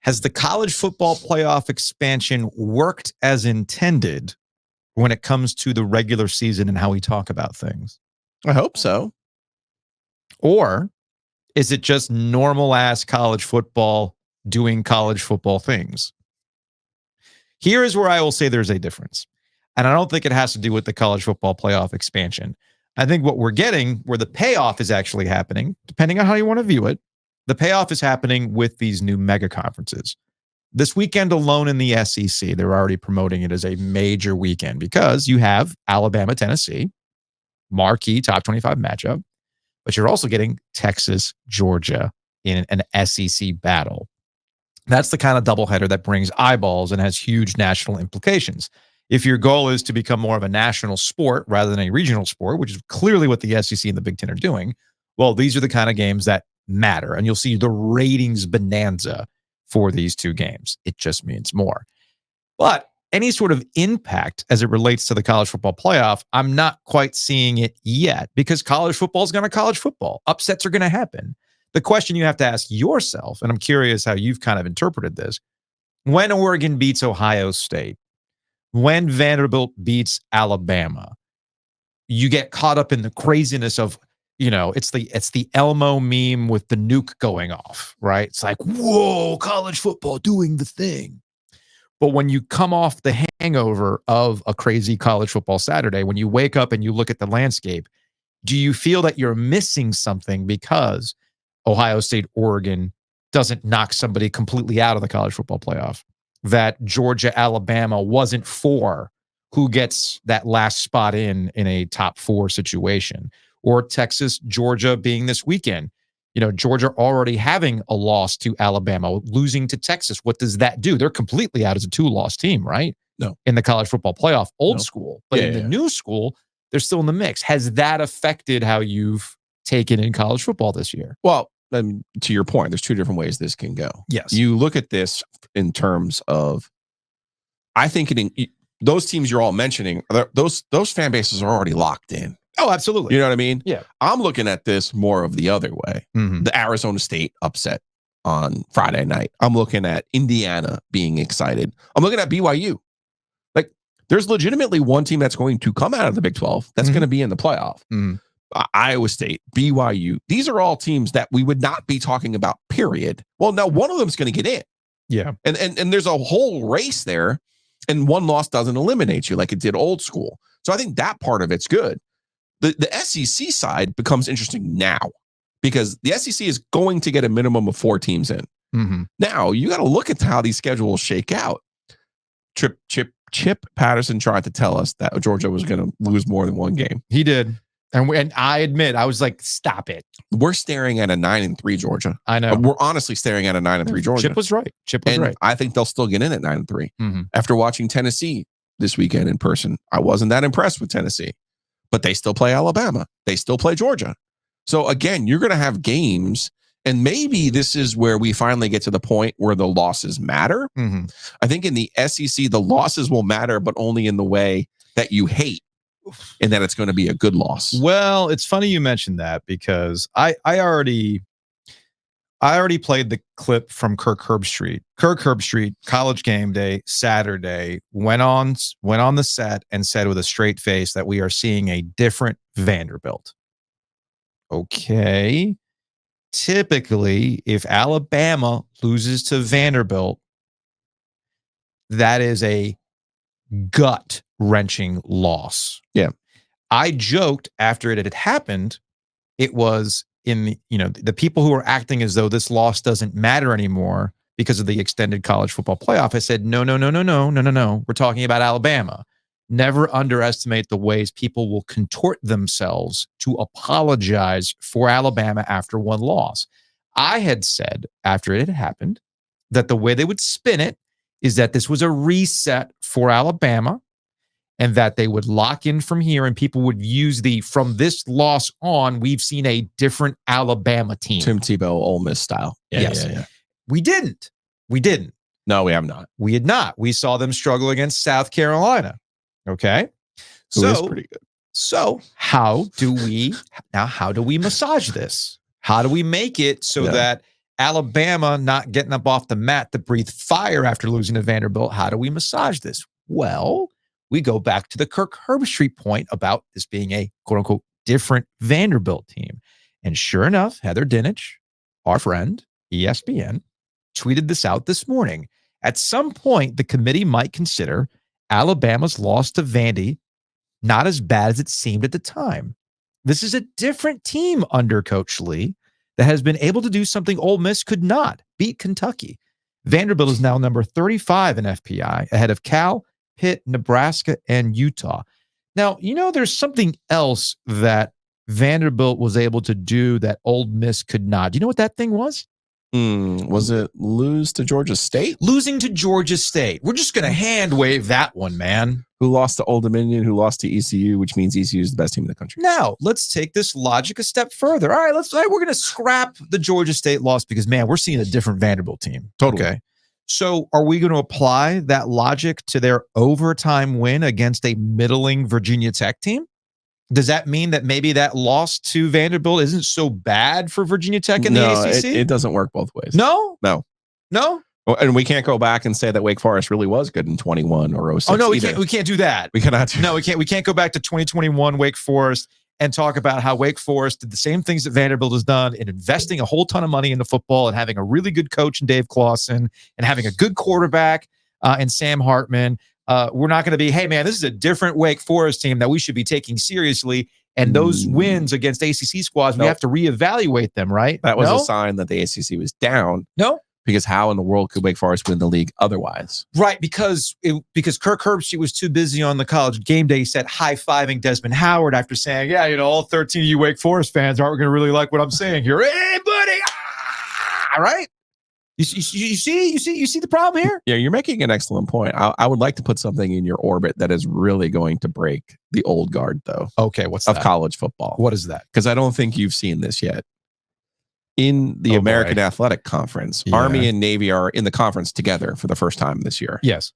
has the college football playoff expansion worked as intended when it comes to the regular season and how we talk about things? I hope so. Or is it just normal ass college football doing college football things? Here is where I will say there's a difference. And I don't think it has to do with the college football playoff expansion. I think what we're getting, where the payoff is actually happening, depending on how you want to view it, the payoff is happening with these new mega conferences. This weekend alone in the SEC, they're already promoting it as a major weekend because you have Alabama, Tennessee, marquee top 25 matchup, but you're also getting Texas, Georgia in an SEC battle. That's the kind of doubleheader that brings eyeballs and has huge national implications. If your goal is to become more of a national sport rather than a regional sport, which is clearly what the SEC and the Big Ten are doing, well, these are the kind of games that matter. And you'll see the ratings bonanza for these two games. It just means more. But any sort of impact as it relates to the college football playoff, I'm not quite seeing it yet because college football is going to college football. Upsets are going to happen. The question you have to ask yourself, and I'm curious how you've kind of interpreted this, when Oregon beats Ohio State, when Vanderbilt beats Alabama, you get caught up in the craziness of, it's the Elmo meme with the nuke going off, right? It's like, whoa, college football doing the thing. But when you come off the hangover of a crazy college football Saturday, when you wake up and you look at the landscape, do you feel that you're missing something because Ohio State, Oregon doesn't knock somebody completely out of the college football playoff? That Georgia, Alabama wasn't for who gets that last spot in a top 4 situation, or Texas, Georgia being this weekend. Georgia already having a loss to Alabama, losing to Texas. What does that do? They're completely out as a 2-loss team, right? No. In the college football playoff, old No. school. But in the new school, they're still in the mix. Has that affected how you've taken in college football this year? Well, to your point, there's two different ways this can go. Yes. You look at this in terms of, I think those teams you're all mentioning, those fan bases are already locked in. Oh, absolutely. You know what I mean? Yeah. I'm looking at this more of the other way. Mm-hmm. The Arizona State upset on Friday night. I'm looking at Indiana being excited. I'm looking at BYU. Like, there's legitimately one team that's going to come out of the Big 12 that's going to be in the playoff. Mm-hmm. Iowa State, BYU. These are all teams that we would not be talking about, period. Well, now one of them is going to get in. Yeah. And there's a whole race there, and one loss doesn't eliminate you like it did old school. So I think that part of it's good. The SEC side becomes interesting now because the SEC is going to get a minimum of 4 teams in. Mm-hmm. Now, you got to look at how these schedules shake out. Chip Patterson tried to tell us that Georgia was going to lose more than one game. He did. And I admit, I was like, stop it. We're staring at a 9-3 Georgia. I know. We're honestly staring at a 9-3 Georgia. Chip was right. And I think they'll still get in at 9-3. Mm-hmm. After watching Tennessee this weekend in person, I wasn't that impressed with Tennessee. But they still play Alabama. They still play Georgia. So again, you're going to have games, and maybe this is where we finally get to the point where the losses matter. Mm-hmm. I think in the SEC, the losses will matter, but only in the way that you hate, and that it's going to be a good loss. Well, it's funny you mentioned that because I already played the clip from Kirk Herbstreit. Kirk Herbstreit, College Game Day, Saturday, went on the set and said with a straight face that we are seeing a different Vanderbilt. Okay. Typically, if Alabama loses to Vanderbilt, that is a gut-wrenching loss. Yeah. I joked after it had happened, it was in the people who are acting as though this loss doesn't matter anymore because of the extended college football playoff. I said, no. We're talking about Alabama. Never underestimate the ways people will contort themselves to apologize for Alabama after one loss. I had said after it had happened that the way they would spin it is that this was a reset for Alabama and that they would lock in from here and people would use from this loss on, we've seen a different Alabama team. Tim Tebow, Ole Miss style. Yes. We didn't. No, we have not. We had not. We saw them struggle against South Carolina. Okay. Who is pretty good. So how do we massage this? How do we make it so that Alabama not getting up off the mat to breathe fire after losing to Vanderbilt? How do we massage this? Well, we go back to the Kirk Herbstreit point about this being a quote unquote different Vanderbilt team. And sure enough, Heather Dinich, our friend, ESPN, tweeted this out this morning. At some point, the committee might consider Alabama's loss to Vandy not as bad as it seemed at the time. This is a different team under Coach Lee that has been able to do something Ole Miss could not, beat Kentucky. Vanderbilt is now number 35 in FPI, ahead of Cal, Pitt, Nebraska, and Utah. Now, there's something else that Vanderbilt was able to do that Ole Miss could not. Do you know what that thing was? Was it lose to Georgia State? Losing to Georgia State. We're just going to hand wave that one, man. Who lost to Old Dominion, who lost to ECU, which means ECU is the best team in the country. Now, let's take this logic a step further. All right, we're going to scrap the Georgia State loss because, man, we're seeing a different Vanderbilt team. Totally. Okay. So are we going to apply that logic to their overtime win against a middling Virginia Tech team? Does that mean that maybe that loss to Vanderbilt isn't so bad for Virginia Tech in the ACC? It doesn't work both ways. No? No. Well, and we can't go back and say that Wake Forest really was good in 21 or 06. Oh, no, either. we can't do that. We cannot do No, we can't go back to 2021 Wake Forest and talk about how Wake Forest did the same things that Vanderbilt has done in investing a whole ton of money into football and having a really good coach in Dave Clawson and having a good quarterback in Sam Hartman. We're not going to be, hey, man, this is a different Wake Forest team that we should be taking seriously. And those wins against ACC squads, we have to reevaluate them, right? That was a sign that the ACC was down. No. Because how in the world could Wake Forest win the league otherwise? Right, because Kirk Herbstreit was too busy on the college game day set high-fiving Desmond Howard after saying, all 13 of you Wake Forest fans aren't going to really like what I'm saying here. Hey, buddy! All right? You see the problem here? Yeah, you're making an excellent point. I would like to put something in your orbit that is really going to break the old guard, though. Okay, what's that? Of college football. What is that? Because I don't think you've seen this yet. In the American Athletic Conference, Army and Navy are in the conference together for the first time this year. Yes.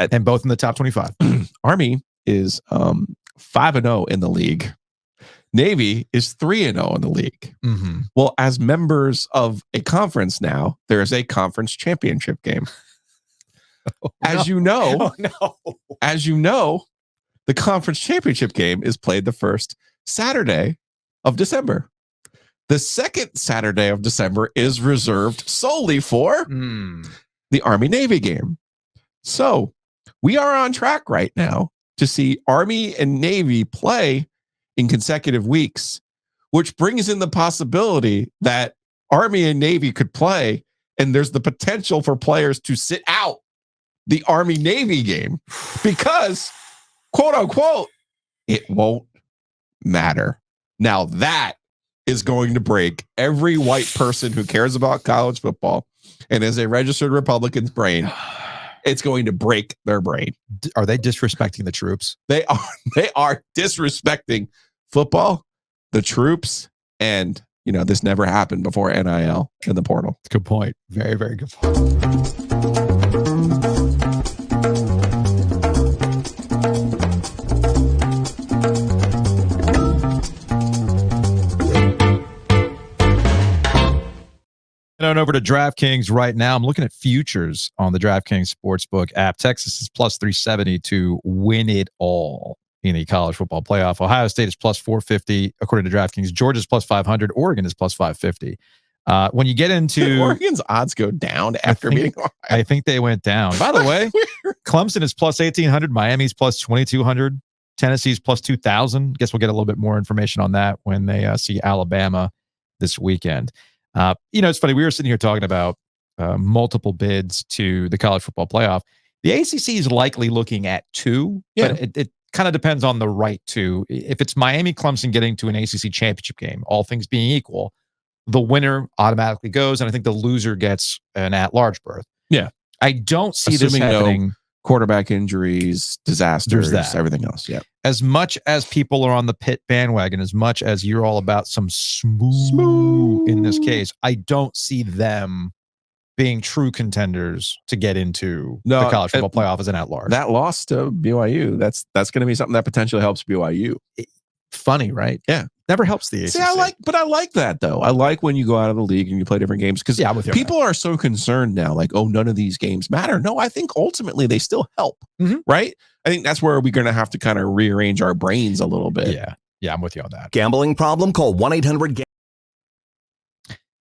And both in the top 25. Army is 5-0 in the league. Navy is 3-0 in the league. Mm-hmm. Well, as members of a conference now, there is a conference championship game. As you know, the conference championship game is played the first Saturday of December. The second Saturday of December is reserved solely for the Army-Navy game. So we are on track right now to see Army and Navy play in consecutive weeks, which brings in the possibility that Army and Navy could play, and there's the potential for players to sit out the Army-Navy game because, quote unquote, it won't matter. Now that is going to break every white person who cares about college football and is a registered Republican's brain. It's going to break their brain. Are they disrespecting the troops? They are disrespecting football, the troops, and this never happened before NIL in the portal. Good point. Very, very good point. On over to DraftKings right now. I'm looking at futures on the DraftKings Sportsbook app. Texas is plus 370 to win it all in the college football playoff. Ohio State is plus 450, according to DraftKings. Georgia's plus 500. Oregon is plus 550. When you get into... Oregon's odds go down after beating Ohio. I think they went down. By the way, Clemson is plus 1,800. Miami's plus 2,200. Tennessee's plus 2,000. Guess we'll get a little bit more information on that when they see Alabama this weekend. It's funny. We were sitting here talking about multiple bids to the college football playoff. The ACC is likely looking at 2, but it kind of depends on the right 2. If it's Miami Clemson getting to an ACC championship game, all things being equal, the winner automatically goes, and I think the loser gets an at-large berth. Yeah. I don't see Assuming this happening. No quarterback injuries, disasters, everything else. Yeah. As much as people are on the Pitt bandwagon, as much as you're all about some smooth in this case, I don't see them being true contenders to get into the college football playoff as an at-large. That loss to BYU, that's going to be something that potentially helps BYU. Funny, right? Yeah. Never helps the ACC. See, I like that though. I like when you go out of the league and you play different games because people are so concerned now, like, oh, none of these games matter. No, I think ultimately they still help, right? I think that's where we're going to have to kind of rearrange our brains a little bit. Yeah, I'm with you on that. Gambling problem? Call 1-800.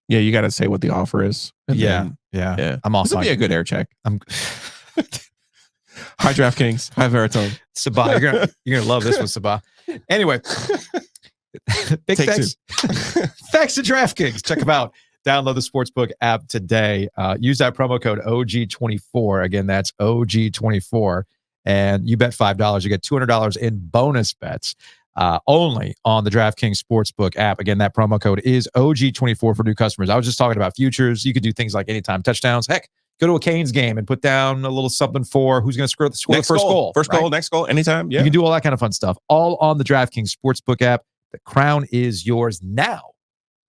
Yeah, you got to say what the offer is. Yeah. I'm also. This would be a good air check. Hi, DraftKings. Hi, Veritone. Sabah, you're gonna love this one, Sabah. Anyway, big thanks. Thanks to DraftKings. Check them out. Download the Sportsbook app today. Use that promo code OG24. Again, that's OG24. And you bet $5, you get $200 in bonus bets only on the DraftKings Sportsbook app. Again, that promo code is OG24 for new customers. I was just talking about futures. You could do things like anytime touchdowns. Heck, go to a Canes game and put down a little something for who's going to score the first goal. First goal, next goal, anytime. Yeah. You can do all that kind of fun stuff. All on the DraftKings Sportsbook app. The crown is yours now.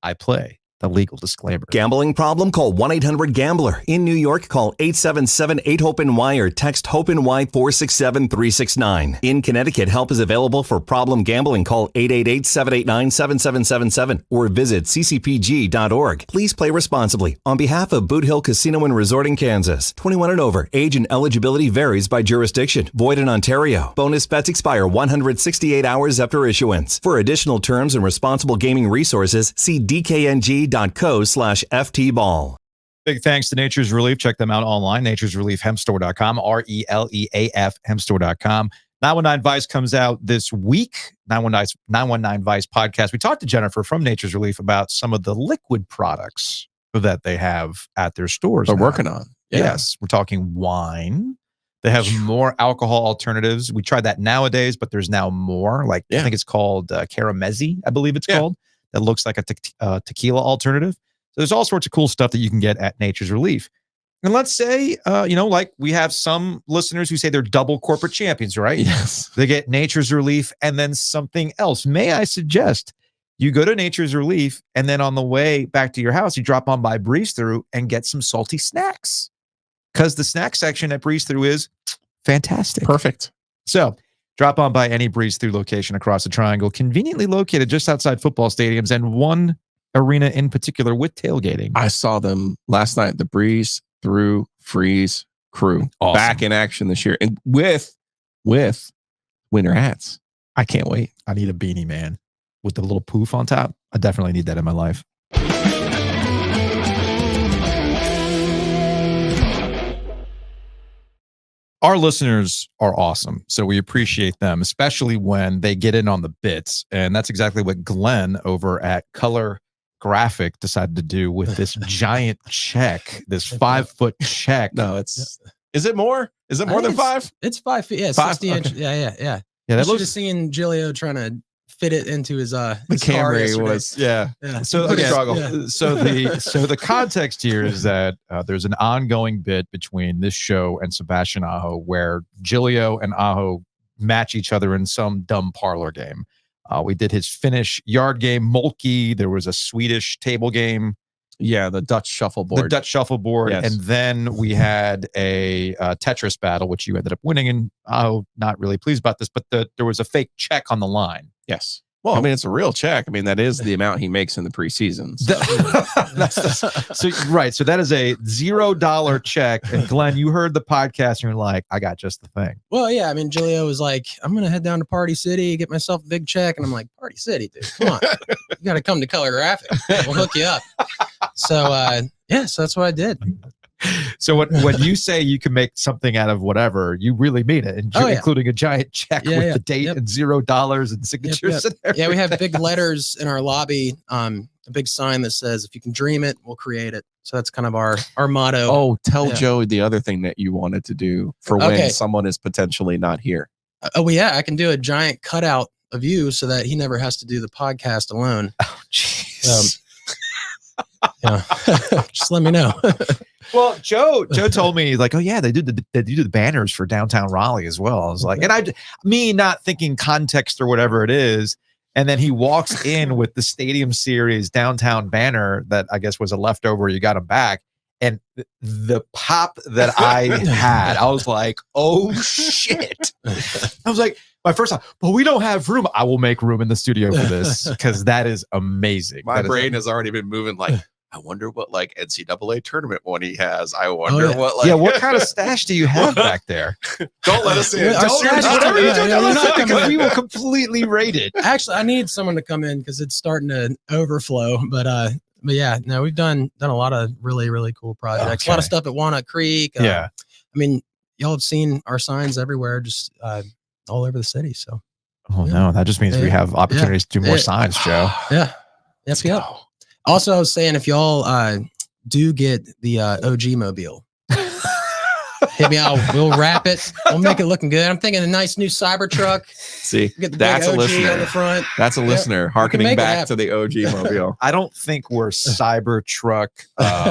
I play the legal disclaimer. Gambling problem? Call 1-800-GAMBLER. In New York, call 877-8-HOPE-NY or text HOPE-NY 467-369. In Connecticut, help is available for problem gambling. Call 888-789-7777 or visit ccpg.org. Please play responsibly. On behalf of Boot Hill Casino and Resort in Kansas, 21 and over. Age and eligibility varies by jurisdiction. Void in Ontario. Bonus bets expire 168 hours after issuance. For additional terms and responsible gaming resources, see dkng.co/ftball. Big thanks to Nature's Relief. Check them out online, naturesreliefhempstore.com, RELEAF hempstore.com. 919 Vice comes out this week. 919 Vice podcast. We talked to Jennifer from Nature's Relief about some of the liquid products that they have at their stores. They're working on. Yeah. Yes. We're talking wine. They have more alcohol alternatives. We tried that nowadays, but there's now more. Like I think it's called Caramezzi, I believe it's called. That looks like a tequila alternative. So there's all sorts of cool stuff that you can get at Nature's Relief. And let's say, like we have some listeners who say they're double corporate champions, right? Yes. They get Nature's Relief and then something else. May I suggest you go to Nature's Relief and then on the way back to your house, you drop on by Breeze Through and get some salty snacks. Because the snack section at Breeze Through is fantastic. Perfect. So drop on by any Breeze Through location across the triangle, conveniently located just outside football stadiums and one arena in particular with tailgating. I saw them last night, the Breeze Through Freeze crew. Awesome. Back in action this year and with winter hats. I can't wait. I need a beanie, man, with the little poof on top. I definitely need that in my life. Our listeners are awesome, so we appreciate them, especially when they get in on the bits. And that's exactly what Glenn over at Color Graphic decided to do with this giant check, this 5-foot check. No, is it more? Is it more than 5? It's 5 feet. Yeah, 5? 60 inch. Okay. Yeah. Yeah, That was just seeing Giglio trying to fit it into his car Camry yesterday. was So Pretty again, struggle. so the context here is that there's an ongoing bit between this show and Sebastian Aho where Giglio and Aho match each other in some dumb parlor game. We did his Finnish yard game, Molki. There was a Swedish table game. Yeah, the Dutch shuffleboard. Yes. And then we had a Tetris battle, which you ended up winning. And not really pleased about this, but there was a fake check on the line. Yes. Well, I mean, it's a real check. I mean, that is the amount he makes in the preseason. So that is a $0 check. And Glenn, you heard the podcast and you're like, I got just the thing. Well, yeah. I mean, Giglio was like, I'm going to head down to Party City, get myself a big check. And I'm like, Party City, dude, come on. You got to come to Color Graphic. We'll hook you up. So, so that's what I did. So when you say you can make something out of whatever, you really mean it, including a giant check with the date and $0 and signatures. Yeah, we have big letters in our lobby, a big sign that says, "If you can dream it, we'll create it." So that's kind of our motto. Oh, tell Joe the other thing that you wanted to do for when someone is potentially not here. I can do a giant cutout of you so that he never has to do the podcast alone. Oh, jeez. Just let me know. Well, Joe told me, like, oh yeah, they do the banners for downtown Raleigh as well. I was like, and me not thinking context or whatever it is, and then he walks in with the Stadium Series downtown banner that I guess was a leftover. You got him back, and the pop that I had, I was like, oh shit! I was like, my first thought, but we don't have room. I will make room in the studio for this because that is amazing. My brain has already been moving like, I wonder what like NCAA tournament one he has. I wonder what like what kind of stash do you have back there? Don't let us in. Whatever you do, because we will completely rate it. Actually, I need someone to come in because it's starting to overflow. But yeah, no, we've done a lot of really, really cool projects. A lot of stuff at Walnut Creek. I mean, y'all have seen our signs everywhere, just all over the city. So no, that just means we have opportunities to do more signs, Joe. Yep. Also, I was saying, if y'all do get the OG mobile, hit me out. We'll wrap it. We'll make it looking good. I'm thinking a nice new Cybertruck. See, get the that's big a OG listener. on the front. That's a listener harkening back to the OG mobile. I don't think we're Cybertruck.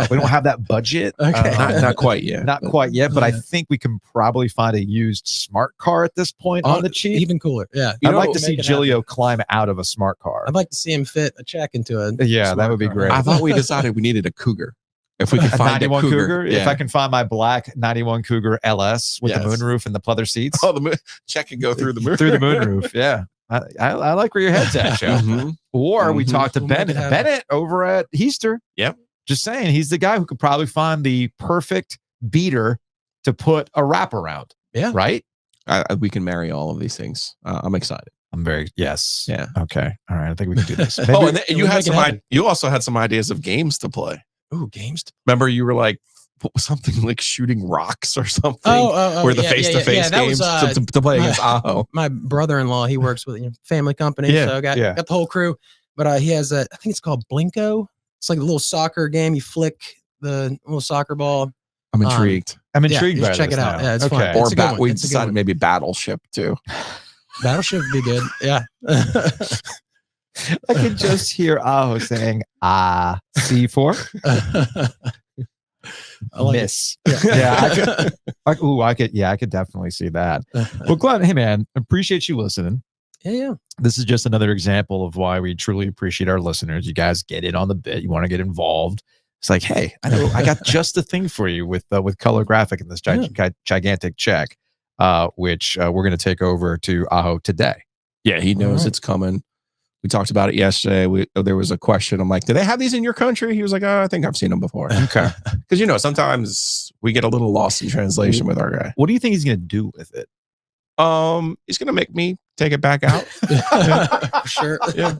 We don't have that budget. Not quite yet. Not quite yet, but I think we can probably find a used smart car at this point on the cheap. Even cooler. Yeah. I'd like to see Giglio climb out of a smart car. I'd like to see him fit a check into it. Yeah, that would be great. I thought we decided we needed a Cougar. If we could find a 91 Cougar, if I can find my black 91 Cougar LS with the moonroof and the pleather seats. Oh, the check can go through the moonroof. Through the moonroof, yeah. I like where your head's at, Joe. Or we talked to Bennett over at Heister. Yep. Just saying, he's the guy who could probably find the perfect beater to put a wrap around. Yeah. Right? We can marry all of these things. I'm excited. I'm yes. Yeah. Okay. All right. I think we can do this. And then you also had some ideas of games to play. Ooh, games. Remember, you were like something like shooting rocks or something. Where the face-to-face games to play against Aho. My brother-in-law, he works with a family company, so got the whole crew. But he has I think it's called Blinko. It's like a little soccer game. You flick the little soccer ball. I'm intrigued. I'm intrigued. Just check it out. Yeah, it's fun. Or we decided maybe Battleship too. Battleship would be good. Yeah. I can just hear Aho saying C4. I like miss. I could definitely see that. Well, Glenn, hey man, appreciate you listening. Yeah. This is just another example of why we truly appreciate our listeners. You guys get in on the bit. You want to get involved. It's like, hey, I got just the thing for you with color graphic and this gigantic check, which we're going to take over to Aho today. Yeah, he knows it's coming. We talked about it yesterday. There was a question. I'm like, do they have these in your country? He was like, I think I've seen them before. Okay. Because, sometimes we get a little lost in translation with our guy. What do you think he's going to do with it? He's going to make me take it back out. For sure. Yeah.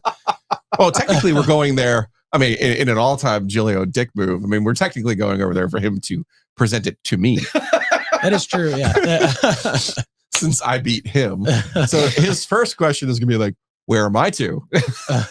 Well, technically, we're going there. I mean, in an all-time Giglio dick move. I mean, we're technically going over there for him to present it to me. That is true. Yeah. Since I beat him. So his first question is going to be like, where am I to?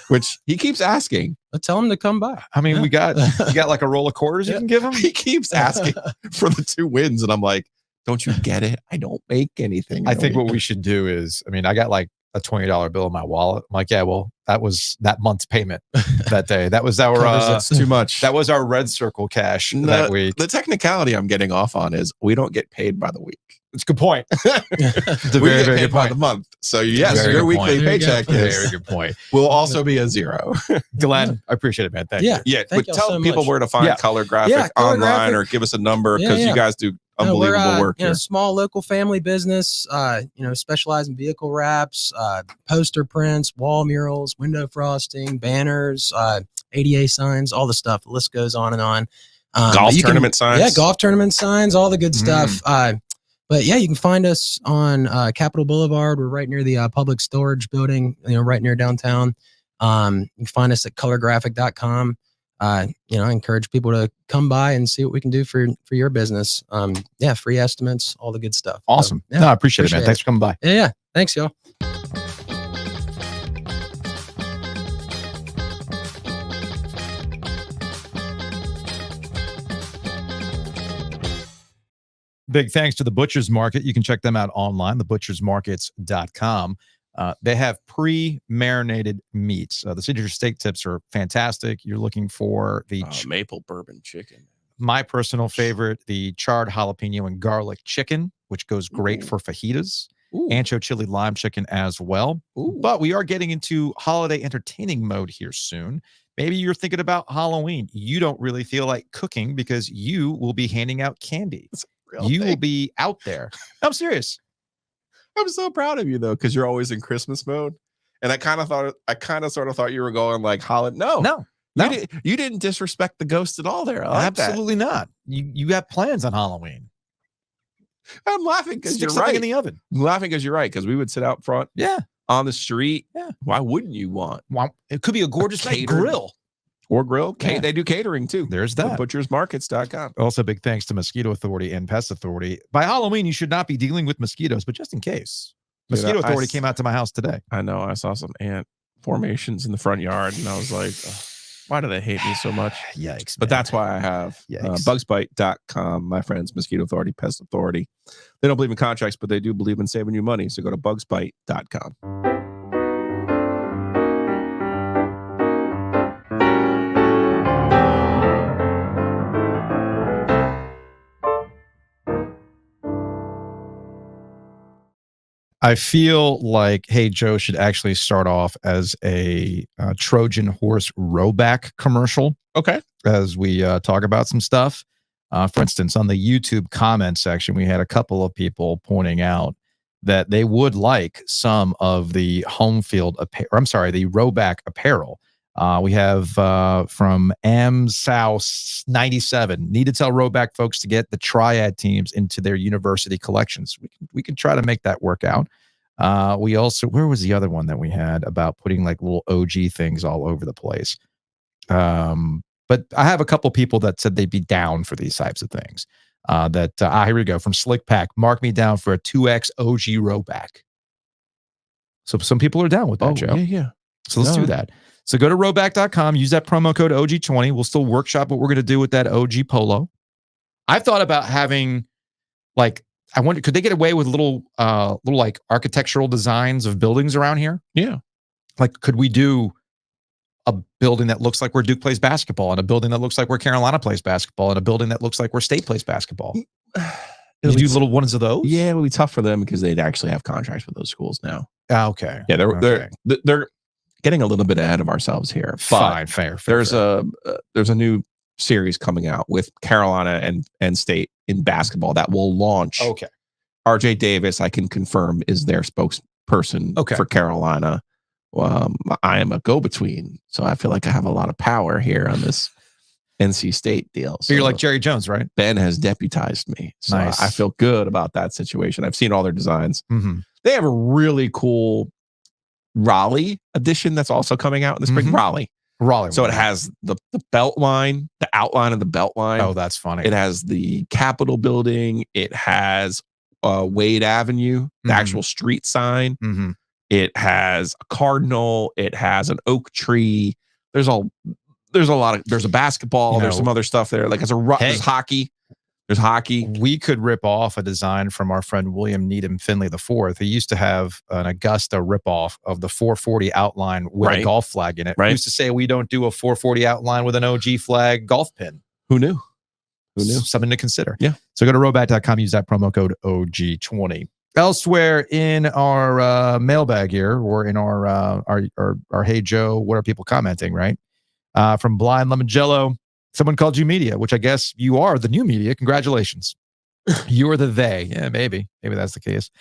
Which he keeps asking. I'll tell him to come by. I mean, you got like a roll of quarters you can give him. He keeps asking for the 2 wins. And I'm like, don't you get it? I don't make anything. I think what we should do is, I got like a $20 bill in my wallet. I'm like, yeah, well, that was that month's payment that day. That was our, that's too much. That was our Red Circle cash that week. The technicality I'm getting off on is we don't get paid by the week. It's a good point. It's a very, very good point. By the month. So yes, your weekly paycheck is very good point. Will also be a 0. Glenn, I appreciate it, man. Thank you. Yeah. But tell people where to find Color Graphic online or give us a number because you guys do unbelievable work here. Small local family business, specialize in vehicle wraps, poster prints, wall murals, window frosting, banners, ADA signs, all the stuff. The list goes on and on. Golf tournament signs. Yeah, golf tournament signs, all the good stuff. But yeah, you can find us on Capitol Boulevard. We're right near the public storage building, right near downtown. You can find us at colorgraphic.com. I encourage people to come by and see what we can do for your business. Free estimates, all the good stuff. Awesome. So, No, I appreciate it, man. Thanks for coming by. Yeah. Thanks, y'all. Big thanks to the Butcher's Market. You can check them out online, thebutchersmarkets.com. They have pre-marinated meats. The signature steak tips are fantastic. You're looking for the maple bourbon chicken. My personal favorite, the charred jalapeno and garlic chicken, which goes great for fajitas. Ancho chili lime chicken as well. But we are getting into holiday entertaining mode here soon. Maybe you're thinking about Halloween. You don't really feel like cooking because you will be handing out candy. You will be out there. I'm serious. I'm so proud of you though, because you're always in Christmas mode. And I kind of sort of thought you were going like holiday. No. You didn't disrespect the ghost at all there. I like Absolutely not. You have plans on Halloween. I'm laughing because you're something right. in the oven. I'm laughing because you're right, because we would sit out front. Yeah. On the street. Yeah. Why wouldn't you want? Well, it could be a gorgeous night grill. Or grill. Yeah. They do catering too. There's that. Butchersmarkets.com. Also, big thanks to Mosquito Authority and Pest Authority. By Halloween, you should not be dealing with mosquitoes, but just in case. Mosquito Authority came out to my house today. I know. I saw some ant formations in the front yard, and I was like, why do they hate me so much? Yikes. But that's why I have bugsbite.com, my friends, Mosquito Authority, Pest Authority. They don't believe in contracts, but they do believe in saving you money. So go to bugsbite.com. I feel like Hey Joe should actually start off as a Trojan horse rowback commercial. Okay. As we talk about some stuff. For instance, on the YouTube comment section, we had a couple of people pointing out that they would like some of the home field the rowback apparel. We have from AmSouth97, need to tell rowback folks to get the triad teams into their university collections. We can try to make that work out. We also, where was the other one that we had about putting like little OG things all over the place? But I have a couple people that said they'd be down for these types of things. Here we go. From Slick Pack, mark me down for a 2X OG rowback. So some people are down with that, Joe. Yeah. So let's do that. So go to rowback.com, use that promo code OG20. We'll still workshop what we're going to do with that OG polo. I've thought about having, like, I wonder, could they get away with little like architectural designs of buildings around here? Yeah. Like, could we do a building that looks like where Duke plays basketball, and a building that looks like where Carolina plays basketball, and a building that looks like where State plays basketball? You do little ones of those? Yeah, it would be tough for them because they'd actually have contracts with those schools now. Okay. Yeah, they're getting a little bit ahead of ourselves here. Fine, fair. There's a new series coming out with Carolina and State in basketball that will launch. Okay. RJ Davis, I can confirm, is their spokesperson for Carolina. I am a go-between, so I feel like I have a lot of power here on this NC State deal. So you're like Jerry Jones, right? Ben has deputized me, so nice. I feel good about that situation. I've seen all their designs. Mm-hmm. They have a really cool Raleigh edition that's also coming out in the spring. Mm-hmm. Raleigh. So it has the belt line, the outline of the belt line. Oh, that's funny. It has the Capitol building. It has Wade Avenue, the actual street sign. Mm-hmm. It has a cardinal. It has an oak tree. There's a basketball. There's some other stuff there. Like there's hockey. There's hockey. We could rip off a design from our friend William Needham Finley IV. He used to have an Augusta ripoff of the 440 outline with a golf flag in it. He used to say we don't do a 440 outline with an OG flag golf pin. Who knew? Something to consider. Yeah. So go to rowback.com, use that promo code OG20. Elsewhere in our mailbag here, or in our Hey Joe, what are people commenting, right? From Blind Lemon Jello, someone called you media, which I guess you are the new media. Congratulations. You are the they. Yeah, maybe that's the case.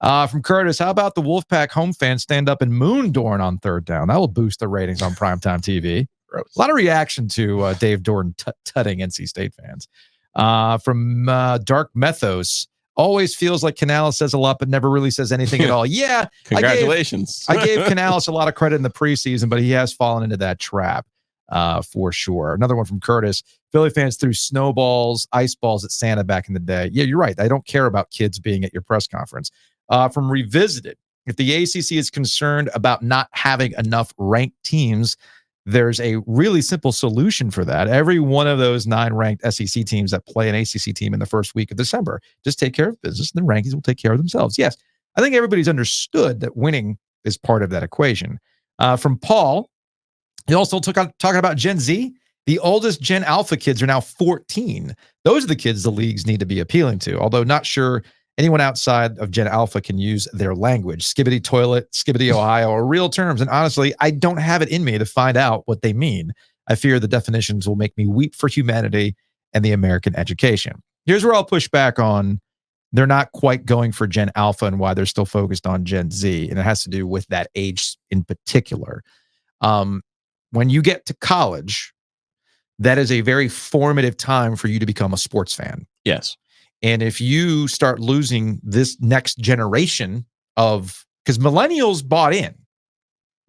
From Curtis, how about the Wolfpack home fans stand up and moon Dorn on third down? That will boost the ratings on primetime TV. A lot of reaction to Dave Dorn tutting NC State fans. From Dark Methos, always feels like Canales says a lot, but never really says anything at all. Yeah. Congratulations. I gave Canales a lot of credit in the preseason, but he has fallen into that trap. for sure. Another one from Curtis. Philly fans threw snowballs, ice balls at Santa back in the day. Yeah, you're right. I don't care about kids being at your press conference. From Revisited. If the ACC is concerned about not having enough ranked teams, there's a really simple solution for that. Every one of those 9 ranked SEC teams that play an ACC team in the first week of December, just take care of business, and the rankings will take care of themselves. Yes, I think everybody's understood that winning is part of that equation. From Paul, he also talking about Gen Z. The oldest Gen Alpha kids are now 14. Those are the kids the leagues need to be appealing to, although not sure anyone outside of Gen Alpha can use their language. Skibbity toilet, skibbity Ohio are real terms. And honestly, I don't have it in me to find out what they mean. I fear the definitions will make me weep for humanity and the American education. Here's where I'll push back on they're not quite going for Gen Alpha and why they're still focused on Gen Z. And it has to do with that age in particular. When you get to college, that is a very formative time for you to become a sports fan. Yes. And if you start losing this next generation because millennials bought in.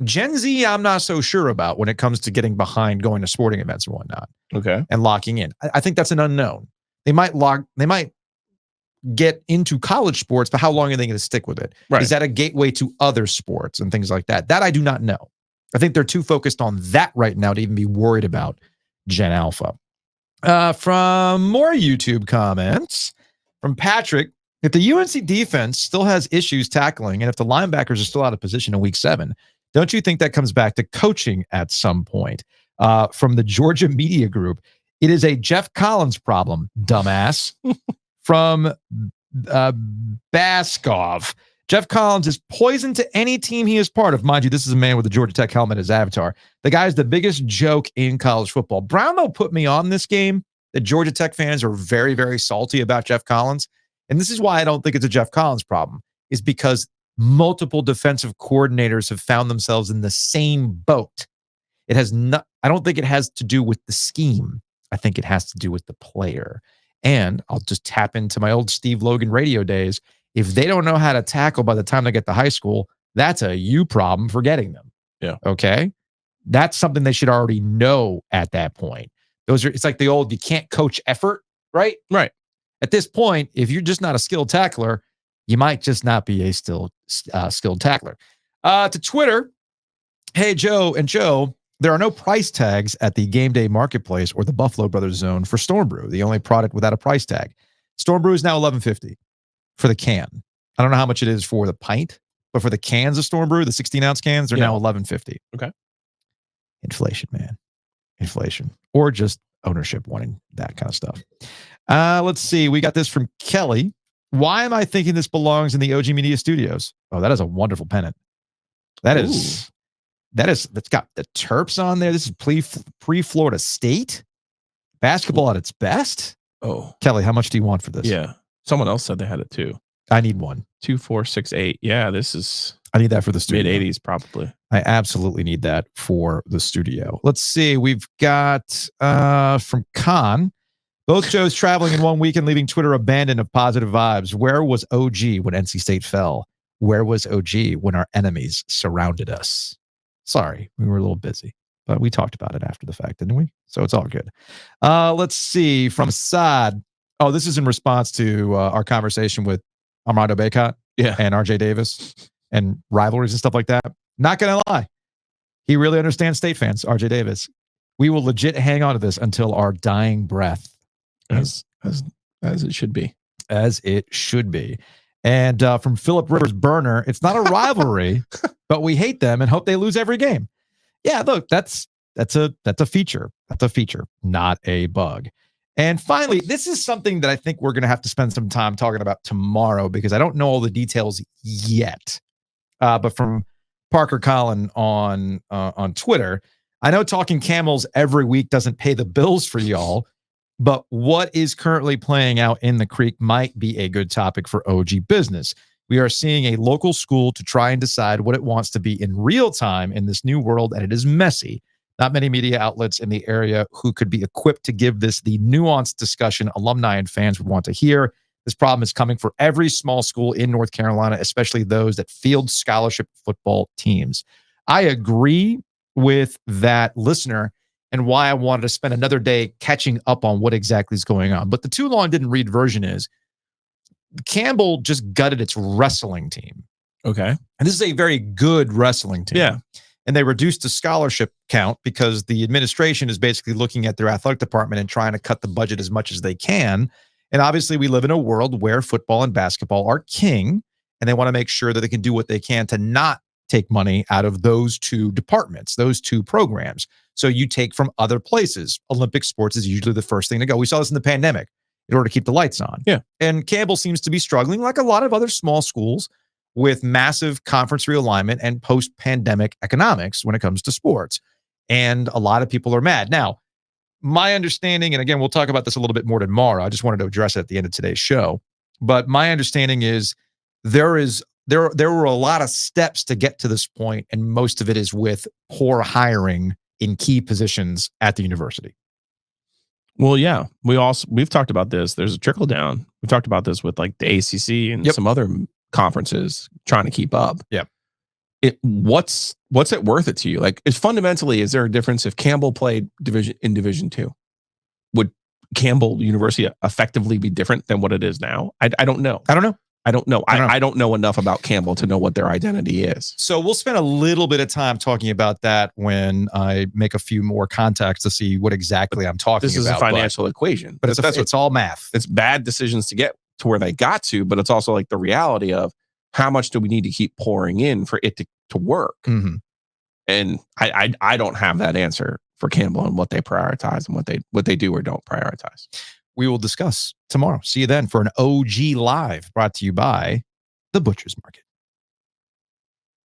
Gen Z, I'm not so sure about when it comes to getting behind going to sporting events and whatnot. Okay. And locking in. I think that's an unknown. They might get into college sports, but how long are they going to stick with it? Right. Is that a gateway to other sports and things like that? That I do not know. I think they're too focused on that right now to even be worried about Gen Alpha. From more YouTube comments, from Patrick, if the UNC defense still has issues tackling and if the linebackers are still out of position in week 7, don't you think that comes back to coaching at some point? From the Georgia Media Group, it is a Jeff Collins problem, dumbass. From Baskov, Jeff Collins is poison to any team he is part of. Mind you, this is a man with a Georgia Tech helmet as avatar. The guy is the biggest joke in college football. Brownlow put me on this game. The Georgia Tech fans are very, very salty about Jeff Collins. And this is why I don't think it's a Jeff Collins problem, is because multiple defensive coordinators have found themselves in the same boat. It has not, I don't think it has to do with the scheme. I think it has to do with the player. And I'll just tap into my old Steve Logan radio days. If they don't know how to tackle by the time they get to high school, that's a you problem for getting them. Yeah. Okay. That's something they should already know at that point. It's like the old, you can't coach effort, right? Right. At this point, if you're just not a skilled tackler, you might just not be a skilled tackler. To Twitter, hey, Joe and Joe, there are no price tags at the Game Day Marketplace or the Buffalo Brothers Zone for Storm Brew, the only product without a price tag. Storm Brew is now $11.50 for the can. I don't know how much it is for the pint, but for the cans of Storm Brew, the 16-ounce cans, they're now $11.50. Okay. Inflation, man. Inflation. Or just ownership wanting that kind of stuff. Let's see. We got this from Kelly. Why am I thinking this belongs in the OG Media Studios? Oh, that is a wonderful pennant. That's got the Terps on there. This is pre-Florida State. Basketball at its best. Oh. Kelly, how much do you want for this? Yeah. Someone else said they had it too. I need one. 2468. Yeah, this is I need that for the studio. Mid-80s probably. I absolutely need that for the studio. Let's see. We've got from Khan. Both Joes traveling in one week and leaving Twitter abandoned of positive vibes. Where was OG when NC State fell? Where was OG when our enemies surrounded us? Sorry, we were a little busy, but we talked about it after the fact, didn't we? So it's all good. Let's see. From Saad. Oh, this is in response to our conversation with Armando Bacot and RJ Davis and rivalries and stuff like that. Not going to lie. He really understands State fans, RJ Davis. We will legit hang on to this until our dying breath. As it should be. As it should be. And from Philip Rivers Burner, it's not a rivalry, but we hate them and hope they lose every game. Yeah, look, that's a feature. That's a feature, not a bug. And finally, this is something that I think we're going to have to spend some time talking about tomorrow because I don't know all the details yet. But from Parker Collin on Twitter, I know talking camels every week doesn't pay the bills for y'all, but what is currently playing out in the creek might be a good topic for OG business. We are seeing a local school to try and decide what it wants to be in real time in this new world, and it is messy. Not many media outlets in the area who could be equipped to give this the nuanced discussion alumni and fans would want to hear. This problem is coming for every small school in North Carolina, especially those that field scholarship football teams. I agree with that listener and why I wanted to spend another day catching up on what exactly is going on. But the too long didn't read version is Campbell just gutted its wrestling team. Okay. And this is a very good wrestling team. Yeah. And they reduced the scholarship count because the administration is basically looking at their athletic department and trying to cut the budget as much as they can. And obviously we live in a world where football and basketball are king, and they want to make sure that they can do what they can to not take money out of those two departments, those two programs. So you take from other places. Olympic sports is usually the first thing to go. We saw this in the pandemic in order to keep the lights on. Yeah. And Campbell seems to be struggling, like a lot of other small schools, with massive conference realignment and post-pandemic economics when it comes to sports. And a lot of people are mad. Now, my understanding, and again, we'll talk about this a little bit more tomorrow. I just wanted to address it at the end of today's show. But my understanding is there were a lot of steps to get to this point, and most of it is with poor hiring in key positions at the university. Well, yeah, we've talked about this. There's a trickle down. We've talked about this with like the ACC and some other conferences trying to keep up. Yeah. What's it worth it to you? Like, is there a difference if Campbell played Division 2? Would Campbell University effectively be different than what it is now? I don't know. I don't know enough about Campbell to know what their identity is. So we'll spend a little bit of time talking about that when I make a few more contacts to see what exactly I'm talking about. This is a financial equation. But it's all math. It's bad decisions to get to where they got to, but it's also like the reality of how much do we need to keep pouring in for it to work? Mm-hmm. And I don't have that answer for Campbell and what they prioritize and what they do or don't prioritize. We will discuss tomorrow. See you then for an OG Live brought to you by the Butcher's Market.